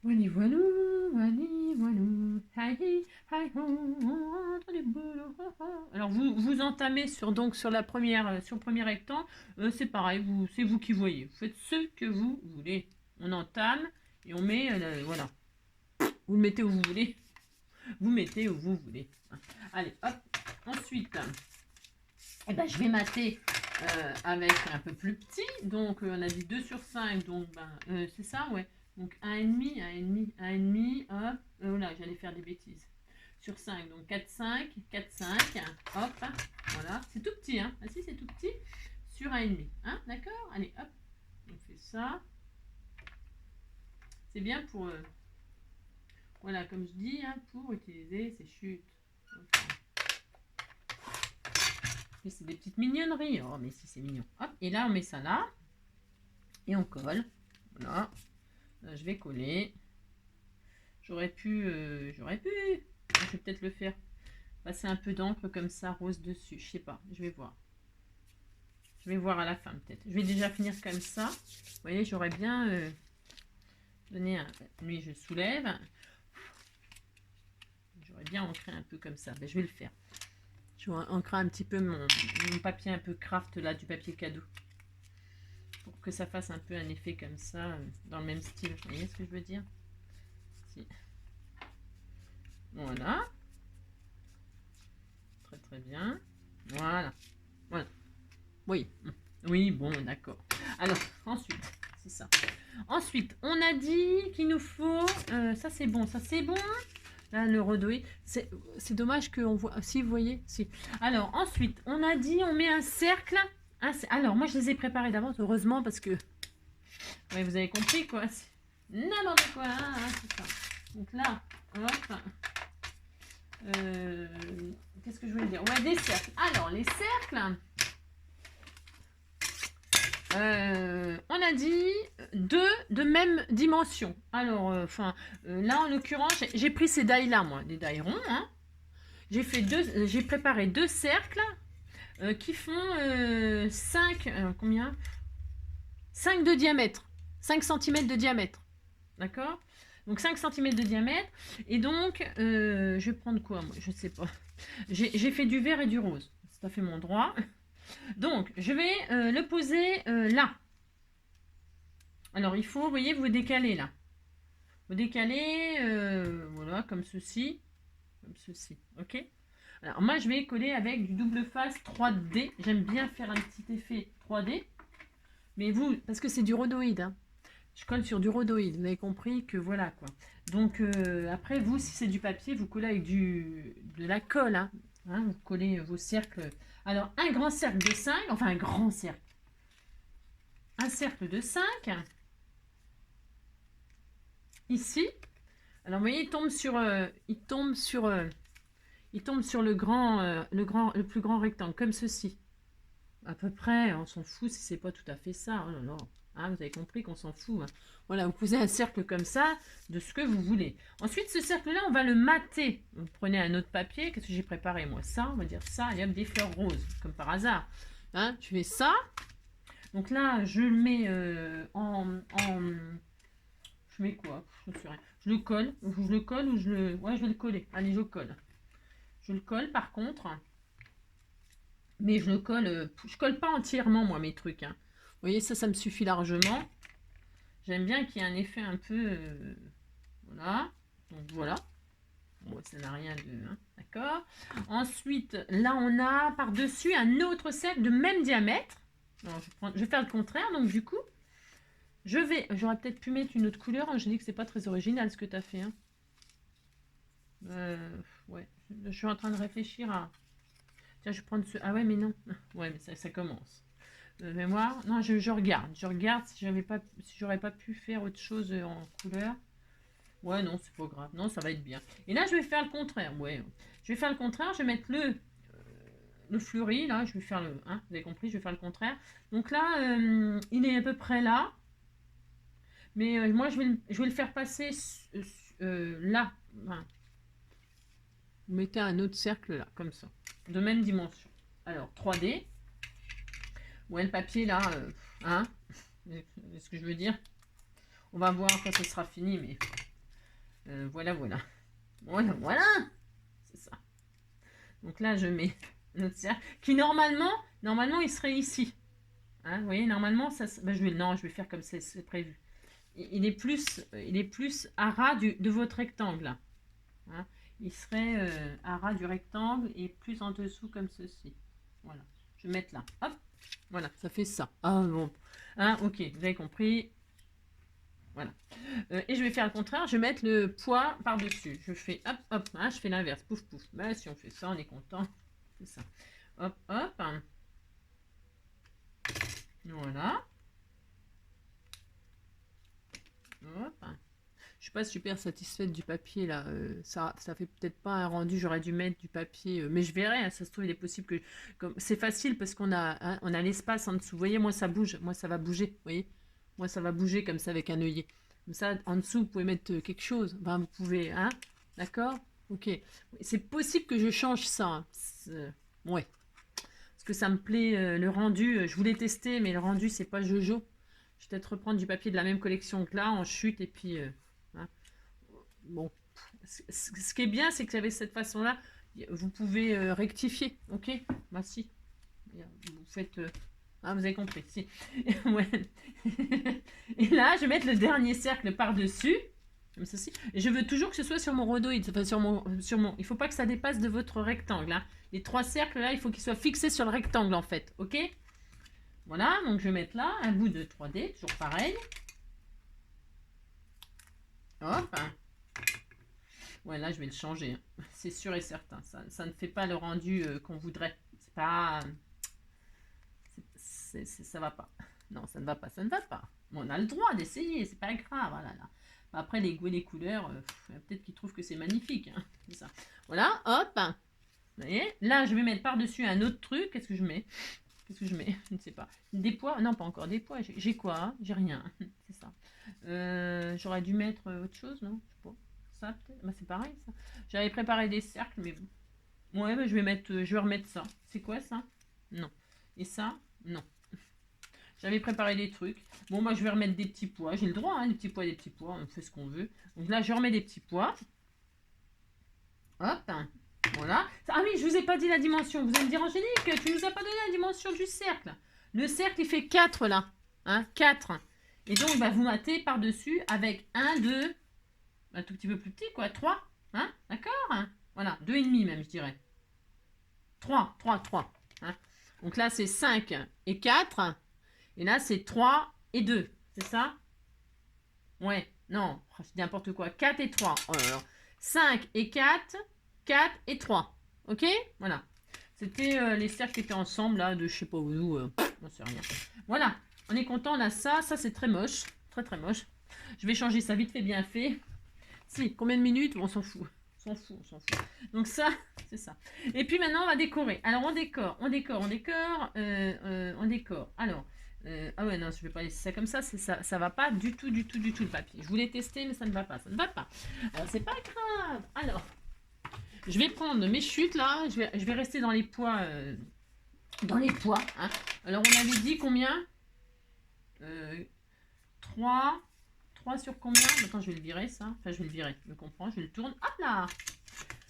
Voilà, voilà, alors vous entamez sur le premier rectangle, c'est pareil, c'est vous qui voyez. Vous faites ce que vous voulez. On entame et on met, voilà. Vous le mettez où vous voulez. Vous mettez où vous voulez. Allez, hop. Ensuite, eh ben, je vais mater avec un peu plus petit. Donc, on a dit 2 sur 5. Donc, c'est ça, ouais. Donc 1,5, hop, voilà, j'allais faire des bêtises. Sur 5, donc 4, 5, hop, voilà, c'est tout petit, hein, ah si, c'est tout petit, sur 1,5, hein, d'accord, allez, hop, on fait ça. C'est bien pour, voilà, comme je dis, hein, pour utiliser ces chutes. Okay. C'est des petites mignonneries, oh, mais si, c'est mignon, hop, et là, on met ça là, et on colle, voilà. Là, je vais coller. J'aurais pu, je vais peut-être le faire. Passer un peu d'encre comme ça, rose dessus. Je sais pas, je vais voir. Je vais voir à la fin peut-être. Je vais déjà finir comme ça. Vous voyez, j'aurais bien donné un... Lui, je soulève. J'aurais bien ancré un peu comme ça. Ben, je vais le faire. Je vais ancrer un petit peu mon papier un peu craft là, du papier cadeau. Pour que ça fasse un peu un effet comme ça, dans le même style. Vous voyez ce que je veux dire? Si. Voilà. Très très bien. Voilà. Voilà. Oui. Oui, bon, d'accord. Alors, ensuite, c'est ça. Ensuite, on a dit qu'il nous faut... ça, c'est bon. Ça, c'est bon. Là, le redoé. C'est dommage qu'on voit... Si, vous voyez? Si. Alors, ensuite, on a dit, on met un cercle. Alors, moi, je les ai préparés d'avance, heureusement, parce que... Ouais, vous avez compris, quoi. N'importe quoi, hein, c'est ça. Donc là, hop. Qu'est-ce que je voulais dire? Ouais, des cercles. Alors, les cercles... on a dit 2 de même dimension. Alors, là en l'occurrence, j'ai pris ces dailles là, moi, des dailles ronds. Hein. J'ai préparé 2 cercles qui font 5, combien 5 de diamètre, 5 cm de diamètre. D'accord? Donc 5 cm de diamètre. Et donc, je vais prendre quoi, moi? Je sais pas. J'ai fait du vert et du rose. C'est tout à fait mon droit. Donc, je vais le poser là. Alors, il faut, vous voyez, vous décaler là. Vous décalez, voilà, comme ceci. Comme ceci, ok? Alors, moi, je vais coller avec du double face 3D. J'aime bien faire un petit effet 3D. Mais vous, parce que c'est du rhodoïde, hein. Je colle sur du rhodoïde. Vous avez compris que voilà, quoi. Donc, après, vous, si c'est du papier, vous collez avec de la colle, hein. Vous collez vos cercles. Alors, un grand cercle de 5, enfin un grand cercle. Un cercle de 5. Ici. Alors, vous voyez, il tombe sur le plus grand rectangle, comme ceci. à peu près, on s'en fout si c'est pas tout à fait ça. Oh là là. Hein, vous avez compris qu'on s'en fout. Hein. Voilà, vous posez un cercle comme ça de ce que vous voulez. Ensuite, ce cercle-là, on va le mater. Vous prenez un autre papier. Qu'est-ce que j'ai préparé, moi? Ça, on va dire ça. Et hop, des fleurs roses, comme par hasard. Hein, je fais ça. Donc là, je le mets Je mets quoi? Je ne sais rien. Je le colle. Je le colle ou je le... Ouais, je vais le coller. Allez, je colle. Je le colle, par contre. Mais je le colle... Je colle pas entièrement, moi, mes trucs. Hein. Vous voyez, ça me suffit largement. J'aime bien qu'il y ait un effet un peu... voilà. Donc, voilà. Bon, ça n'a rien de... Hein, d'accord. Ensuite, là, on a par-dessus un autre cercle de même diamètre. Alors, je vais faire le contraire. Donc, du coup, j'aurais peut-être pu mettre une autre couleur. Hein. Je dis que c'est pas très original ce que tu as fait. Hein. Ouais. Je suis en train de réfléchir à... Tiens, je vais prendre ce... Ah ouais, mais non. Ouais, mais ça commence. Mémoire. Non, je regarde. Je regarde si j'aurais pas pu faire autre chose en couleur. Ouais, non, c'est pas grave. Non, ça va être bien. Et là, je vais faire le contraire. Ouais. Je vais faire le contraire. Je vais mettre le fleuri. Là, je vais faire le... Hein, vous avez compris, je vais faire le contraire. Donc là, il est à peu près là. Mais moi, je vais le faire passer là. Enfin, vous mettez un autre cercle là, comme ça. De même dimension. Alors, 3D. Ouais, le papier là, hein, c'est ce que je veux dire. On va voir quand ce sera fini, mais voilà. Voilà. C'est ça. Donc là, je mets notre cercle qui normalement, il serait ici. Hein, vous voyez, normalement, ça, ben, je vais faire comme c'est prévu. Il est plus à ras de votre rectangle. Là. Hein, il serait à ras du rectangle et plus en dessous comme ceci. Voilà. Je vais mettre là. Hop. Voilà, ça fait ça. Ah bon. Hein, ok, vous avez compris. Voilà. Et je vais faire le contraire. Je vais mettre le poids par-dessus. Je fais hop, hop. Hein, je fais l'inverse. Pouf, pouf. Ben, si on fait ça, on est content. C'est ça. Hop, hop. Voilà. Hop. Je suis pas super satisfaite du papier là. Ça fait peut-être pas un rendu. J'aurais dû mettre du papier, mais je verrai. Hein, ça se trouve, il est possible que c'est facile parce qu'on a, hein, on a l'espace en dessous. Vous voyez, moi ça bouge. Moi ça va bouger. Vous voyez, moi ça va bouger comme ça avec un œillet. Comme ça, en dessous, vous pouvez mettre quelque chose. Ben, vous pouvez, hein. D'accord. Ok. C'est possible que je change ça. Hein. Ouais. Parce que ça me plaît le rendu. Je voulais tester, mais le rendu c'est pas Jojo. Je vais peut-être reprendre du papier de la même collection que là en chute et puis. Hein. Bon, ce qui est bien, c'est qu'avec cette façon-là, vous pouvez rectifier, ok? Bah si, vous faites... Ah, vous avez compris, si. Ouais. Et là, je vais mettre le dernier cercle par-dessus, comme ceci. Et je veux toujours que ce soit sur mon rhodoïde, enfin sur mon... Il ne faut pas que ça dépasse de votre rectangle. Hein. Les 3 cercles, là, il faut qu'ils soient fixés sur le rectangle, en fait, ok? Voilà, donc je vais mettre là un bout de 3D, toujours pareil. Hop. Ouais, là, je vais le changer. Hein. C'est sûr et certain. Ça ne fait pas le rendu qu'on voudrait. C'est pas... ça va pas. Non, ça ne va pas. Ça ne va pas. Bon, on a le droit d'essayer. C'est pas grave. Voilà, là. Après, les goûts et les couleurs, peut-être qu'ils trouvent que c'est magnifique. Hein. C'est ça. Voilà, hop. Vous voyez, là, je vais mettre par-dessus un autre truc. Qu'est-ce que je mets? Qu'est-ce que je mets? Je ne sais pas. Des pois? Non, pas encore des pois. J'ai quoi? Hein? J'ai rien. C'est ça. J'aurais dû mettre autre chose, non? Je sais pas. Ça, peut-être? Bah, c'est pareil, ça. J'avais préparé des cercles, mais bon. Ouais, bah, je vais remettre ça. C'est quoi, ça? Non. Et ça? Non. J'avais préparé des trucs. Bon, moi, je vais remettre des petits pois. J'ai le droit, hein, des petits pois. On fait ce qu'on veut. Donc là, je remets des petits pois. Hop. Voilà. Ah oui, je vous ai pas dit la dimension. Vous allez me dire, Angélique, tu nous as pas donné la dimension du cercle. Le cercle, il fait 4 là. Hein, 4. Et donc, bah, vous matez par-dessus avec 1, 2, un tout petit peu plus petit, quoi. 3. Hein, d'accord, hein. Voilà, 2,5 même, je dirais. 3. Hein. Donc là, c'est 5 et 4. Et là, c'est 3 et 2. C'est ça? Ouais, non, c'est n'importe quoi. 4 et 3. Oh là là. 5 et 4. 4 et 3. Ok? Voilà. C'était les cercles qui étaient ensemble, là, de je sais pas où. J'en sais rien. Voilà. On est content, on a ça. Ça, c'est très moche. Très, très moche. Je vais changer ça vite fait, bien fait. Si, combien de minutes? On s'en fout. On s'en fout, on s'en fout. Donc ça, c'est ça. Et puis maintenant, on va décorer. Alors, on décore. Alors, ah ouais, non, je vais pas laisser ça comme ça. Ça va pas du tout le papier. Je voulais tester, mais ça ne va pas. Ça ne va pas. Alors, c'est pas grave. Alors, je vais prendre mes chutes là. Je vais rester dans les poids. Hein. Alors, on avait dit combien 3 sur combien? Attends, je vais le virer ça. Enfin, je vais le virer. Je comprends. Je le tourne. Hop là.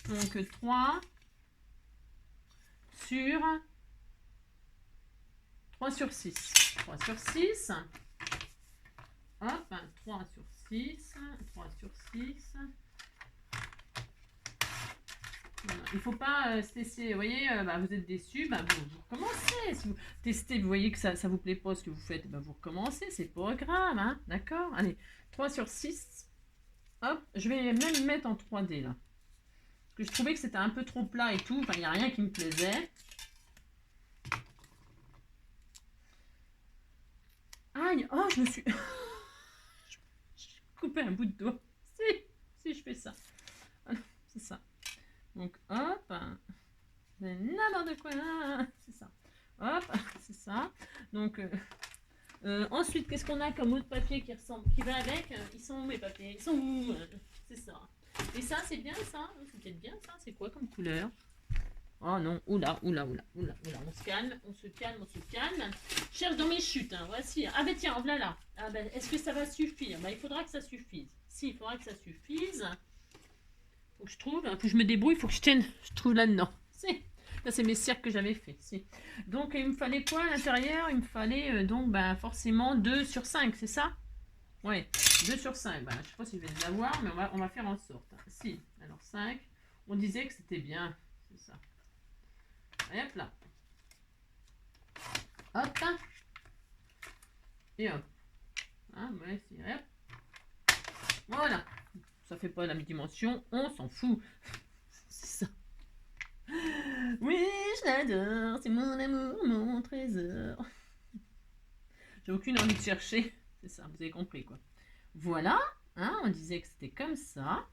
Donc 3 sur 6. 3 sur 6. Hop. 3 sur 6. 3 sur 6. Voilà. Il ne faut pas se laisser, vous voyez, vous êtes déçu, vous recommencez. Si vous testez, vous voyez que ça ne vous plaît pas ce que vous faites, vous recommencez, c'est pas grave, hein, d'accord? Allez, 3 sur 6, hop, je vais même mettre en 3D là. Parce que je trouvais que c'était un peu trop plat et tout, enfin, il n'y a rien qui me plaisait. Aïe, oh, je me suis... J'ai coupé un bout de doigt. Si je fais ça. Voilà, c'est ça. Donc, hop, c'est n'importe quoi, c'est ça. Hop, c'est ça. Donc, ensuite, qu'est-ce qu'on a comme autre papier qui va avec? Ils sont où mes papiers? Ils sont où? C'est ça. Et ça, c'est bien ça? C'est peut-être bien ça? C'est quoi comme couleur? Oh non, oula. On se calme. Je cherche dans mes chutes, hein. Voici. Ah ben tiens, voilà. Ah ben, est-ce que ça va suffire? Il faudra que ça suffise. Si, il faudra que ça suffise. Faut que je trouve, faut que je me débrouille, faut que je trouve là-dedans. Là, c'est mes cercles que j'avais fait. Donc, il me fallait quoi à l'intérieur? Il me fallait forcément 2 sur 5, c'est ça? Ouais, 2 sur 5. Je ne sais pas si je vais les avoir, mais on va faire en sorte. Si, alors 5, on disait que c'était bien, c'est ça. Et hop là. Hop. Et hop. Hein, ouais, hop. Voilà. Ça fait pas la dimension, on s'en fout. C'est ça. Oui, je l'adore, c'est mon amour, mon trésor. J'ai aucune envie de chercher. C'est ça, vous avez compris quoi. Voilà, hein, on disait que c'était comme ça.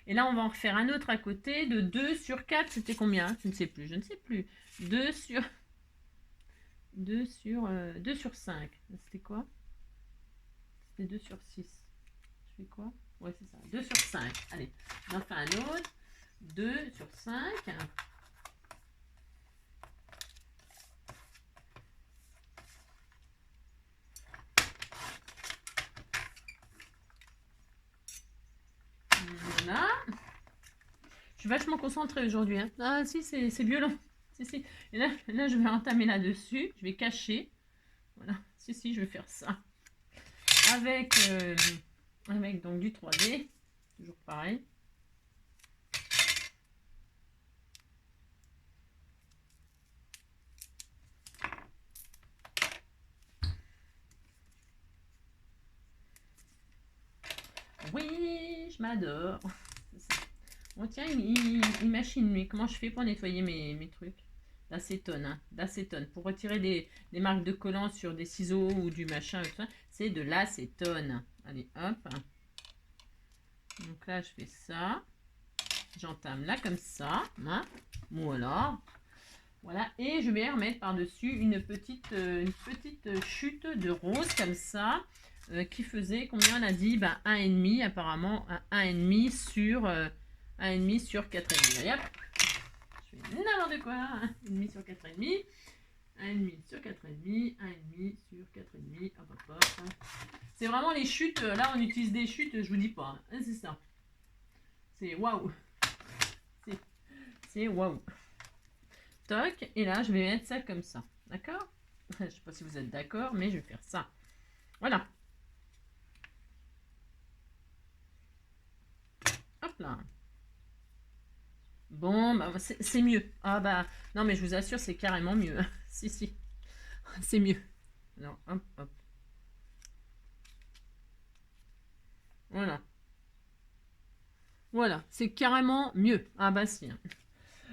Et là, on va en refaire un autre à côté de 2 sur 4. C'était combien? Je ne sais plus. 2 sur 5. C'était quoi? C'était 2 sur 6. Je fais quoi? Ouais, c'est ça. 2 sur 5. Allez, on en fait un autre. 2 sur 5. Voilà. Je suis vachement concentrée aujourd'hui. Hein. Ah si, c'est violent. Si. Et là, je vais entamer là-dessus. Je vais cacher. Voilà. Si, je vais faire ça. Avec donc du 3D. Toujours pareil. Oui, je m'adore. Bon, tiens, il machine, lui. Comment je fais pour nettoyer mes trucs? D'acétone, hein. D'acétone. Pour retirer des marques de collants sur des ciseaux ou du machin, c'est de l'acétone. Allez, hop. Donc là, je fais ça. J'entame là comme ça. Hein. Voilà. Voilà. Et je vais remettre par-dessus une petite chute de rose comme ça. Qui faisait, combien on a dit? 1,5 apparemment. 1,5 sur 1,5 sur 4,5. Allez hop. Je fais n'importe quoi. 1,5 sur 4,5. 1,5 sur 4,5. 1,5 sur 4,5. Hop. C'est vraiment les chutes. Là, on utilise des chutes, je vous dis pas. Hein, c'est ça. C'est waouh. C'est waouh. Toc. Et là, je vais mettre ça comme ça. D'accord? Je ne sais pas si vous êtes d'accord, mais je vais faire ça. Voilà. Hop là. Bon, c'est mieux. Ah non, mais je vous assure, c'est carrément mieux. Si. C'est mieux. Alors, hop. Voilà, c'est carrément mieux. Ah bah si.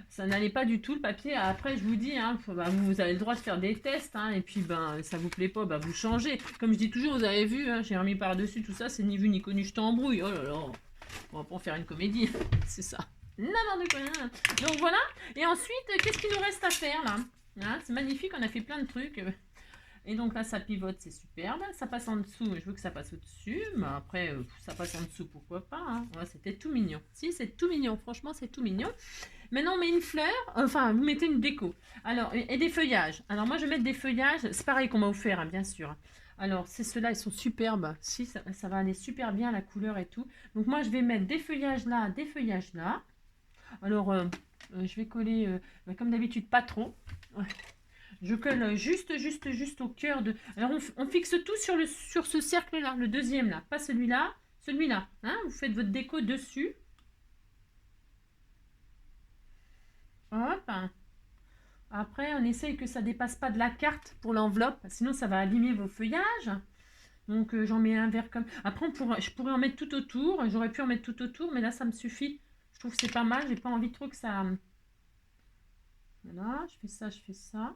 Ça n'allait pas du tout le papier. Après, je vous dis, hein, vous avez le droit de faire des tests. Hein, et puis, ça vous plaît pas, vous changez. Comme je dis toujours, vous avez vu, hein, j'ai remis par-dessus tout ça. C'est ni vu ni connu, je t'embrouille. Oh là là. On va pas en faire une comédie. C'est ça. N'importe quoi. Donc voilà. Et ensuite, qu'est-ce qu'il nous reste à faire là? Hein, c'est magnifique, on a fait plein de trucs. Et donc là, ça pivote, c'est superbe. Ça passe en dessous, je veux que ça passe au-dessus. Mais après, ça passe en dessous, pourquoi pas. Hein. Ouais, c'était tout mignon. Si, c'est tout mignon. Franchement, c'est tout mignon. Maintenant, on met une fleur. Enfin, vous mettez une déco. Alors, et des feuillages. Alors, moi, je vais mettre des feuillages. C'est pareil qu'on m'a offert, hein, bien sûr. Alors, c'est ceux-là, ils sont superbes. Si, ça va aller super bien, la couleur et tout. Donc, moi, je vais mettre des feuillages là, des feuillages là. Alors, je vais coller, comme d'habitude, pas trop. Ouais. Je colle juste au cœur de... Alors, on fixe tout sur ce cercle-là, le deuxième là, pas celui-là, celui-là. Hein, vous faites votre déco dessus. Hop. Après, on essaye que ça dépasse pas de la carte pour l'enveloppe, sinon ça va abîmer vos feuillages. Donc, j'en mets un vert comme... Après, je pourrais en mettre tout autour. J'aurais pu en mettre tout autour, mais là, ça me suffit. Je trouve que c'est pas mal. J'ai pas envie trop que ça... Voilà, je fais ça, je fais ça.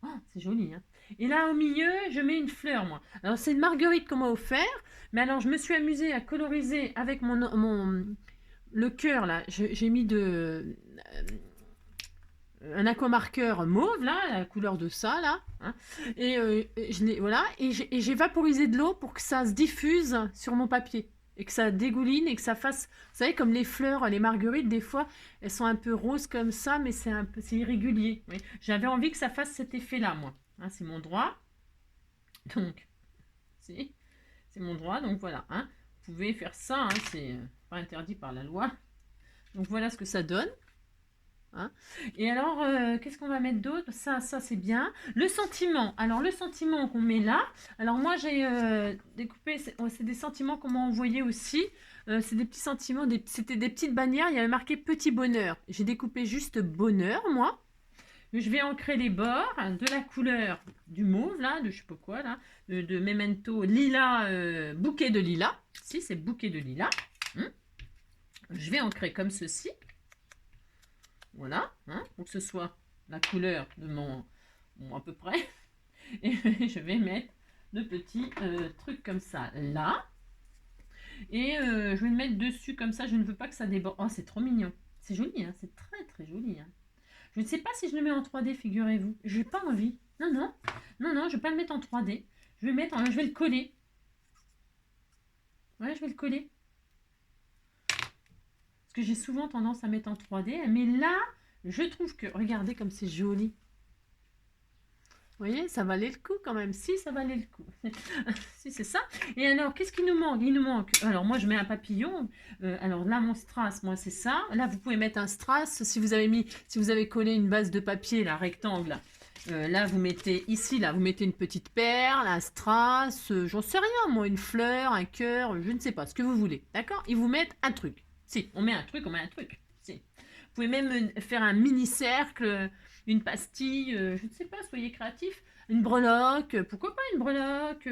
Oh, c'est joli, hein. Et là, au milieu, je mets une fleur, moi. Alors, c'est une marguerite qu'on m'a offert. Mais alors, je me suis amusée à coloriser avec le cœur, là. J'ai mis un aquamarqueur mauve, là, la couleur de ça, là. Hein. Et voilà. Et j'ai vaporisé de l'eau pour que ça se diffuse sur mon papier. Et que ça dégouline et que ça fasse... Vous savez, comme les fleurs, les marguerites, des fois, elles sont un peu roses comme ça, mais c'est irrégulier. Oui. J'avais envie que ça fasse cet effet-là, moi. Hein, c'est mon droit. Donc, c'est mon droit. Donc, voilà. Hein. Vous pouvez faire ça. Hein, c'est pas interdit par la loi. Donc, voilà ce que ça donne. Hein. Et alors, qu'est-ce qu'on va mettre d'autre? Ça c'est bien. Le sentiment. Alors, le sentiment qu'on met là. Alors, moi, j'ai découpé. C'est des sentiments qu'on m'a envoyés aussi. C'est des petits sentiments. C'était des petites bannières. Il y avait marqué petit bonheur. J'ai découpé juste bonheur, moi. Je vais ancrer les bords de la couleur du mauve, là, de je sais pas quoi, là. De Memento lilas, bouquet de lilas. Si, c'est bouquet de lilas. Je vais ancrer comme ceci. Voilà, hein, pour que ce soit la couleur de mon à peu près. Et je vais mettre de petits trucs comme ça là. Et je vais le mettre dessus comme ça. Je ne veux pas que ça déborde. Oh, c'est trop mignon. C'est joli, hein, c'est très très joli. Hein. Je ne sais pas si je le mets en 3D, figurez-vous. J'ai pas envie. Non, non, non, non, je ne vais pas le mettre en 3D. Je vais le coller. Ouais, je vais le coller. Parce que j'ai souvent tendance à mettre en 3D. Mais là, je trouve que, regardez comme c'est joli. Vous voyez, ça valait le coup quand même. Si, ça valait le coup. Si, c'est ça. Et alors, qu'est-ce qui nous manque? Il nous manque... Alors, moi, je mets un papillon. Alors là, mon strass, moi, c'est ça. Là, vous pouvez mettre un strass. Si vous avez collé une base de papier, là, rectangle, là, vous mettez ici, là, vous mettez une petite perle, un strass, j'en sais rien, moi, une fleur, un cœur, je ne sais pas, ce que vous voulez. D'accord? Ils vous mettent un truc. Si, on met un truc, on met un truc. Si. Vous pouvez même faire un mini-cercle, une pastille, je ne sais pas, soyez créatifs. Une breloque, pourquoi pas une breloque,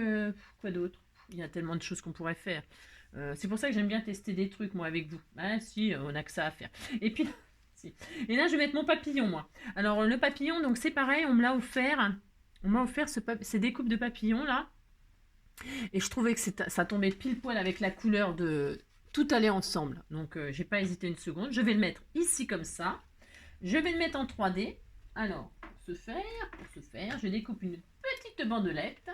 quoi d'autre? Il y a tellement de choses qu'on pourrait faire. C'est pour ça que j'aime bien tester des trucs, moi, avec vous. Ah, si, on a que ça à faire. Et puis, si. Et là, je vais mettre mon papillon, moi. Alors, le papillon, donc c'est pareil, on me l'a offert. On m'a offert ces découpes de papillons, là. Et je trouvais que ça tombait pile poil avec la couleur de... Tout allait ensemble. Donc, j'ai pas hésité une seconde. Je vais le mettre ici, comme ça. Je vais le mettre en 3D. Alors, pour ce faire, je découpe une petite bandelette.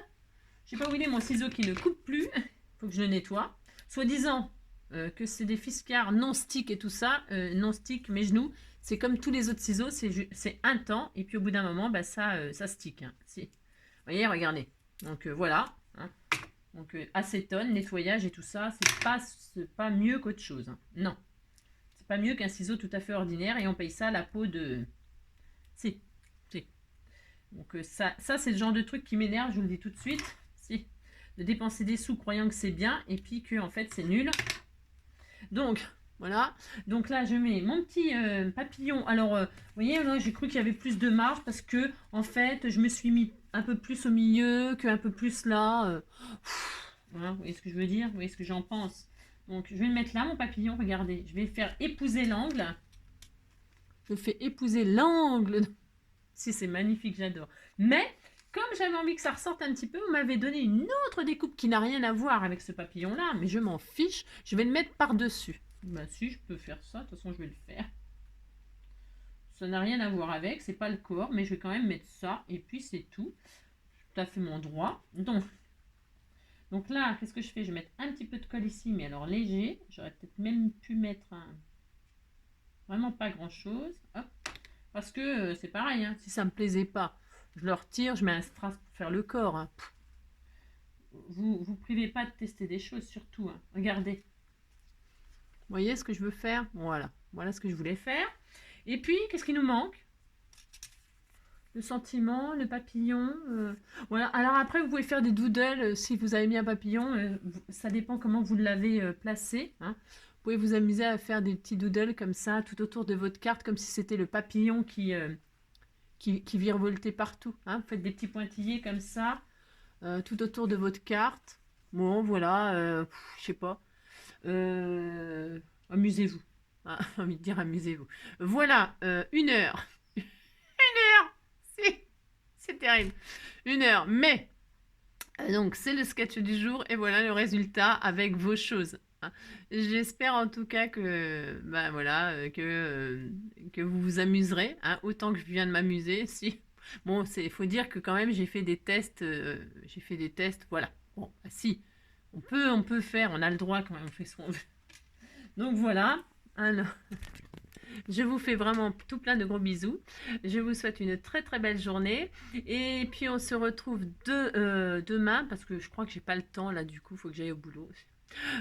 Je sais pas où il est mon ciseau qui ne coupe plus. Il faut que je le nettoie. Soi-disant que c'est des fiscards non stick et tout ça. Non stick, mes genoux. C'est comme tous les autres ciseaux. C'est un temps. Et puis au bout d'un moment, bah, ça stick. Hein. Si. Vous voyez, regardez. Donc voilà. Hein. Donc acétone, nettoyage et tout ça. C'est pas mieux qu'autre chose. Hein. Non. C'est pas mieux qu'un ciseau tout à fait ordinaire. Et on paye ça à la peau de... Si. Donc ça c'est le genre de truc qui m'énerve, je vous le dis tout de suite. Si. De dépenser des sous croyant que c'est bien et puis que en fait c'est nul. Donc voilà. Donc là je mets mon petit papillon. Alors vous voyez là j'ai cru qu'il y avait plus de marge parce que en fait je me suis mis un peu plus au milieu qu'un peu plus là. Voilà, vous voyez ce que je veux dire? Vous voyez ce que j'en pense? Donc je vais le mettre là mon papillon, regardez. Je vais faire épouser l'angle. Je fais épouser l'angle. Si, c'est magnifique, j'adore. Mais, comme j'avais envie que ça ressorte un petit peu, vous m'avez donné une autre découpe qui n'a rien à voir avec ce papillon-là, mais je m'en fiche. Je vais le mettre par-dessus. Bah si, je peux faire ça. De toute façon, je vais le faire. Ça n'a rien à voir avec, c'est pas le corps, mais je vais quand même mettre ça. Et puis c'est tout. Tout à fait mon droit. Donc là, qu'est-ce que je fais? Je vais mettre un petit peu de colle ici, mais alors léger. J'aurais peut-être même pu mettre vraiment pas grand-chose. Hop. Parce que c'est pareil, hein, si ça me plaisait pas, je le retire, je mets un strass pour faire le corps. Hein. Vous privez pas de tester des choses, surtout. Hein. Regardez. Vous voyez ce que je veux faire? Voilà. Voilà ce que je voulais faire. Et puis, qu'est-ce qui nous manque? Le sentiment, le papillon. Voilà. Alors après, vous pouvez faire des doodles si vous avez mis un papillon. Ça dépend comment vous l'avez placé. Hein. Vous pouvez vous amuser à faire des petits doodles comme ça, tout autour de votre carte, comme si c'était le papillon qui virevoltait partout. Hein. Vous faites des petits pointillés comme ça, tout autour de votre carte. Bon, voilà, je sais pas. Amusez-vous. Ah, j'ai envie de dire amusez-vous. Voilà, 1 heure. 1 heure. C'est terrible. 1 heure. Mais, donc, c'est le sketch du jour et voilà le résultat avec vos choses. Hein. J'espère en tout cas que, ben voilà, que vous vous amuserez, hein, autant que je viens de m'amuser. Si. Bon, il faut dire que quand même j'ai fait des tests, voilà. Bon, bah, si, on peut faire, on a le droit quand même, on fait ce qu'on veut. Donc voilà. Alors, je vous fais vraiment tout plein de gros bisous. Je vous souhaite une très très belle journée. Et puis on se retrouve demain, parce que je crois que j'ai pas le temps là, du coup, il faut que j'aille au boulot.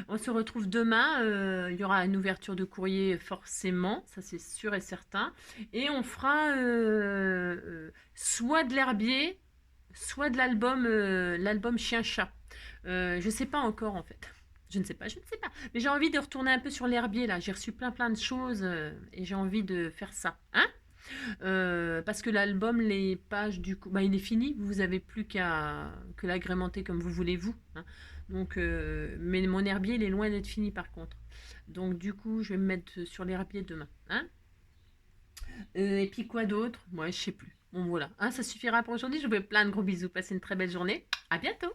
On se retrouve demain, il y aura une ouverture de courrier forcément, ça c'est sûr et certain. Et on fera soit de l'herbier, soit de l'album Chien-Chat. Je sais pas encore en fait. Je ne sais pas. Mais j'ai envie de retourner un peu sur l'herbier là. J'ai reçu plein de choses et j'ai envie de faire ça. Hein parce que l'album, les pages du coup, bah, il est fini. Vous avez plus qu'à l'agrémenter comme vous voulez vous. Hein. Donc, mais mon herbier, il est loin d'être fini par contre. Donc du coup, je vais me mettre sur l'herbier demain. Hein et puis quoi d'autre? Moi, je sais plus. Bon voilà. Hein, ça suffira pour aujourd'hui. Je vous fais plein de gros bisous. Passez une très belle journée. À bientôt.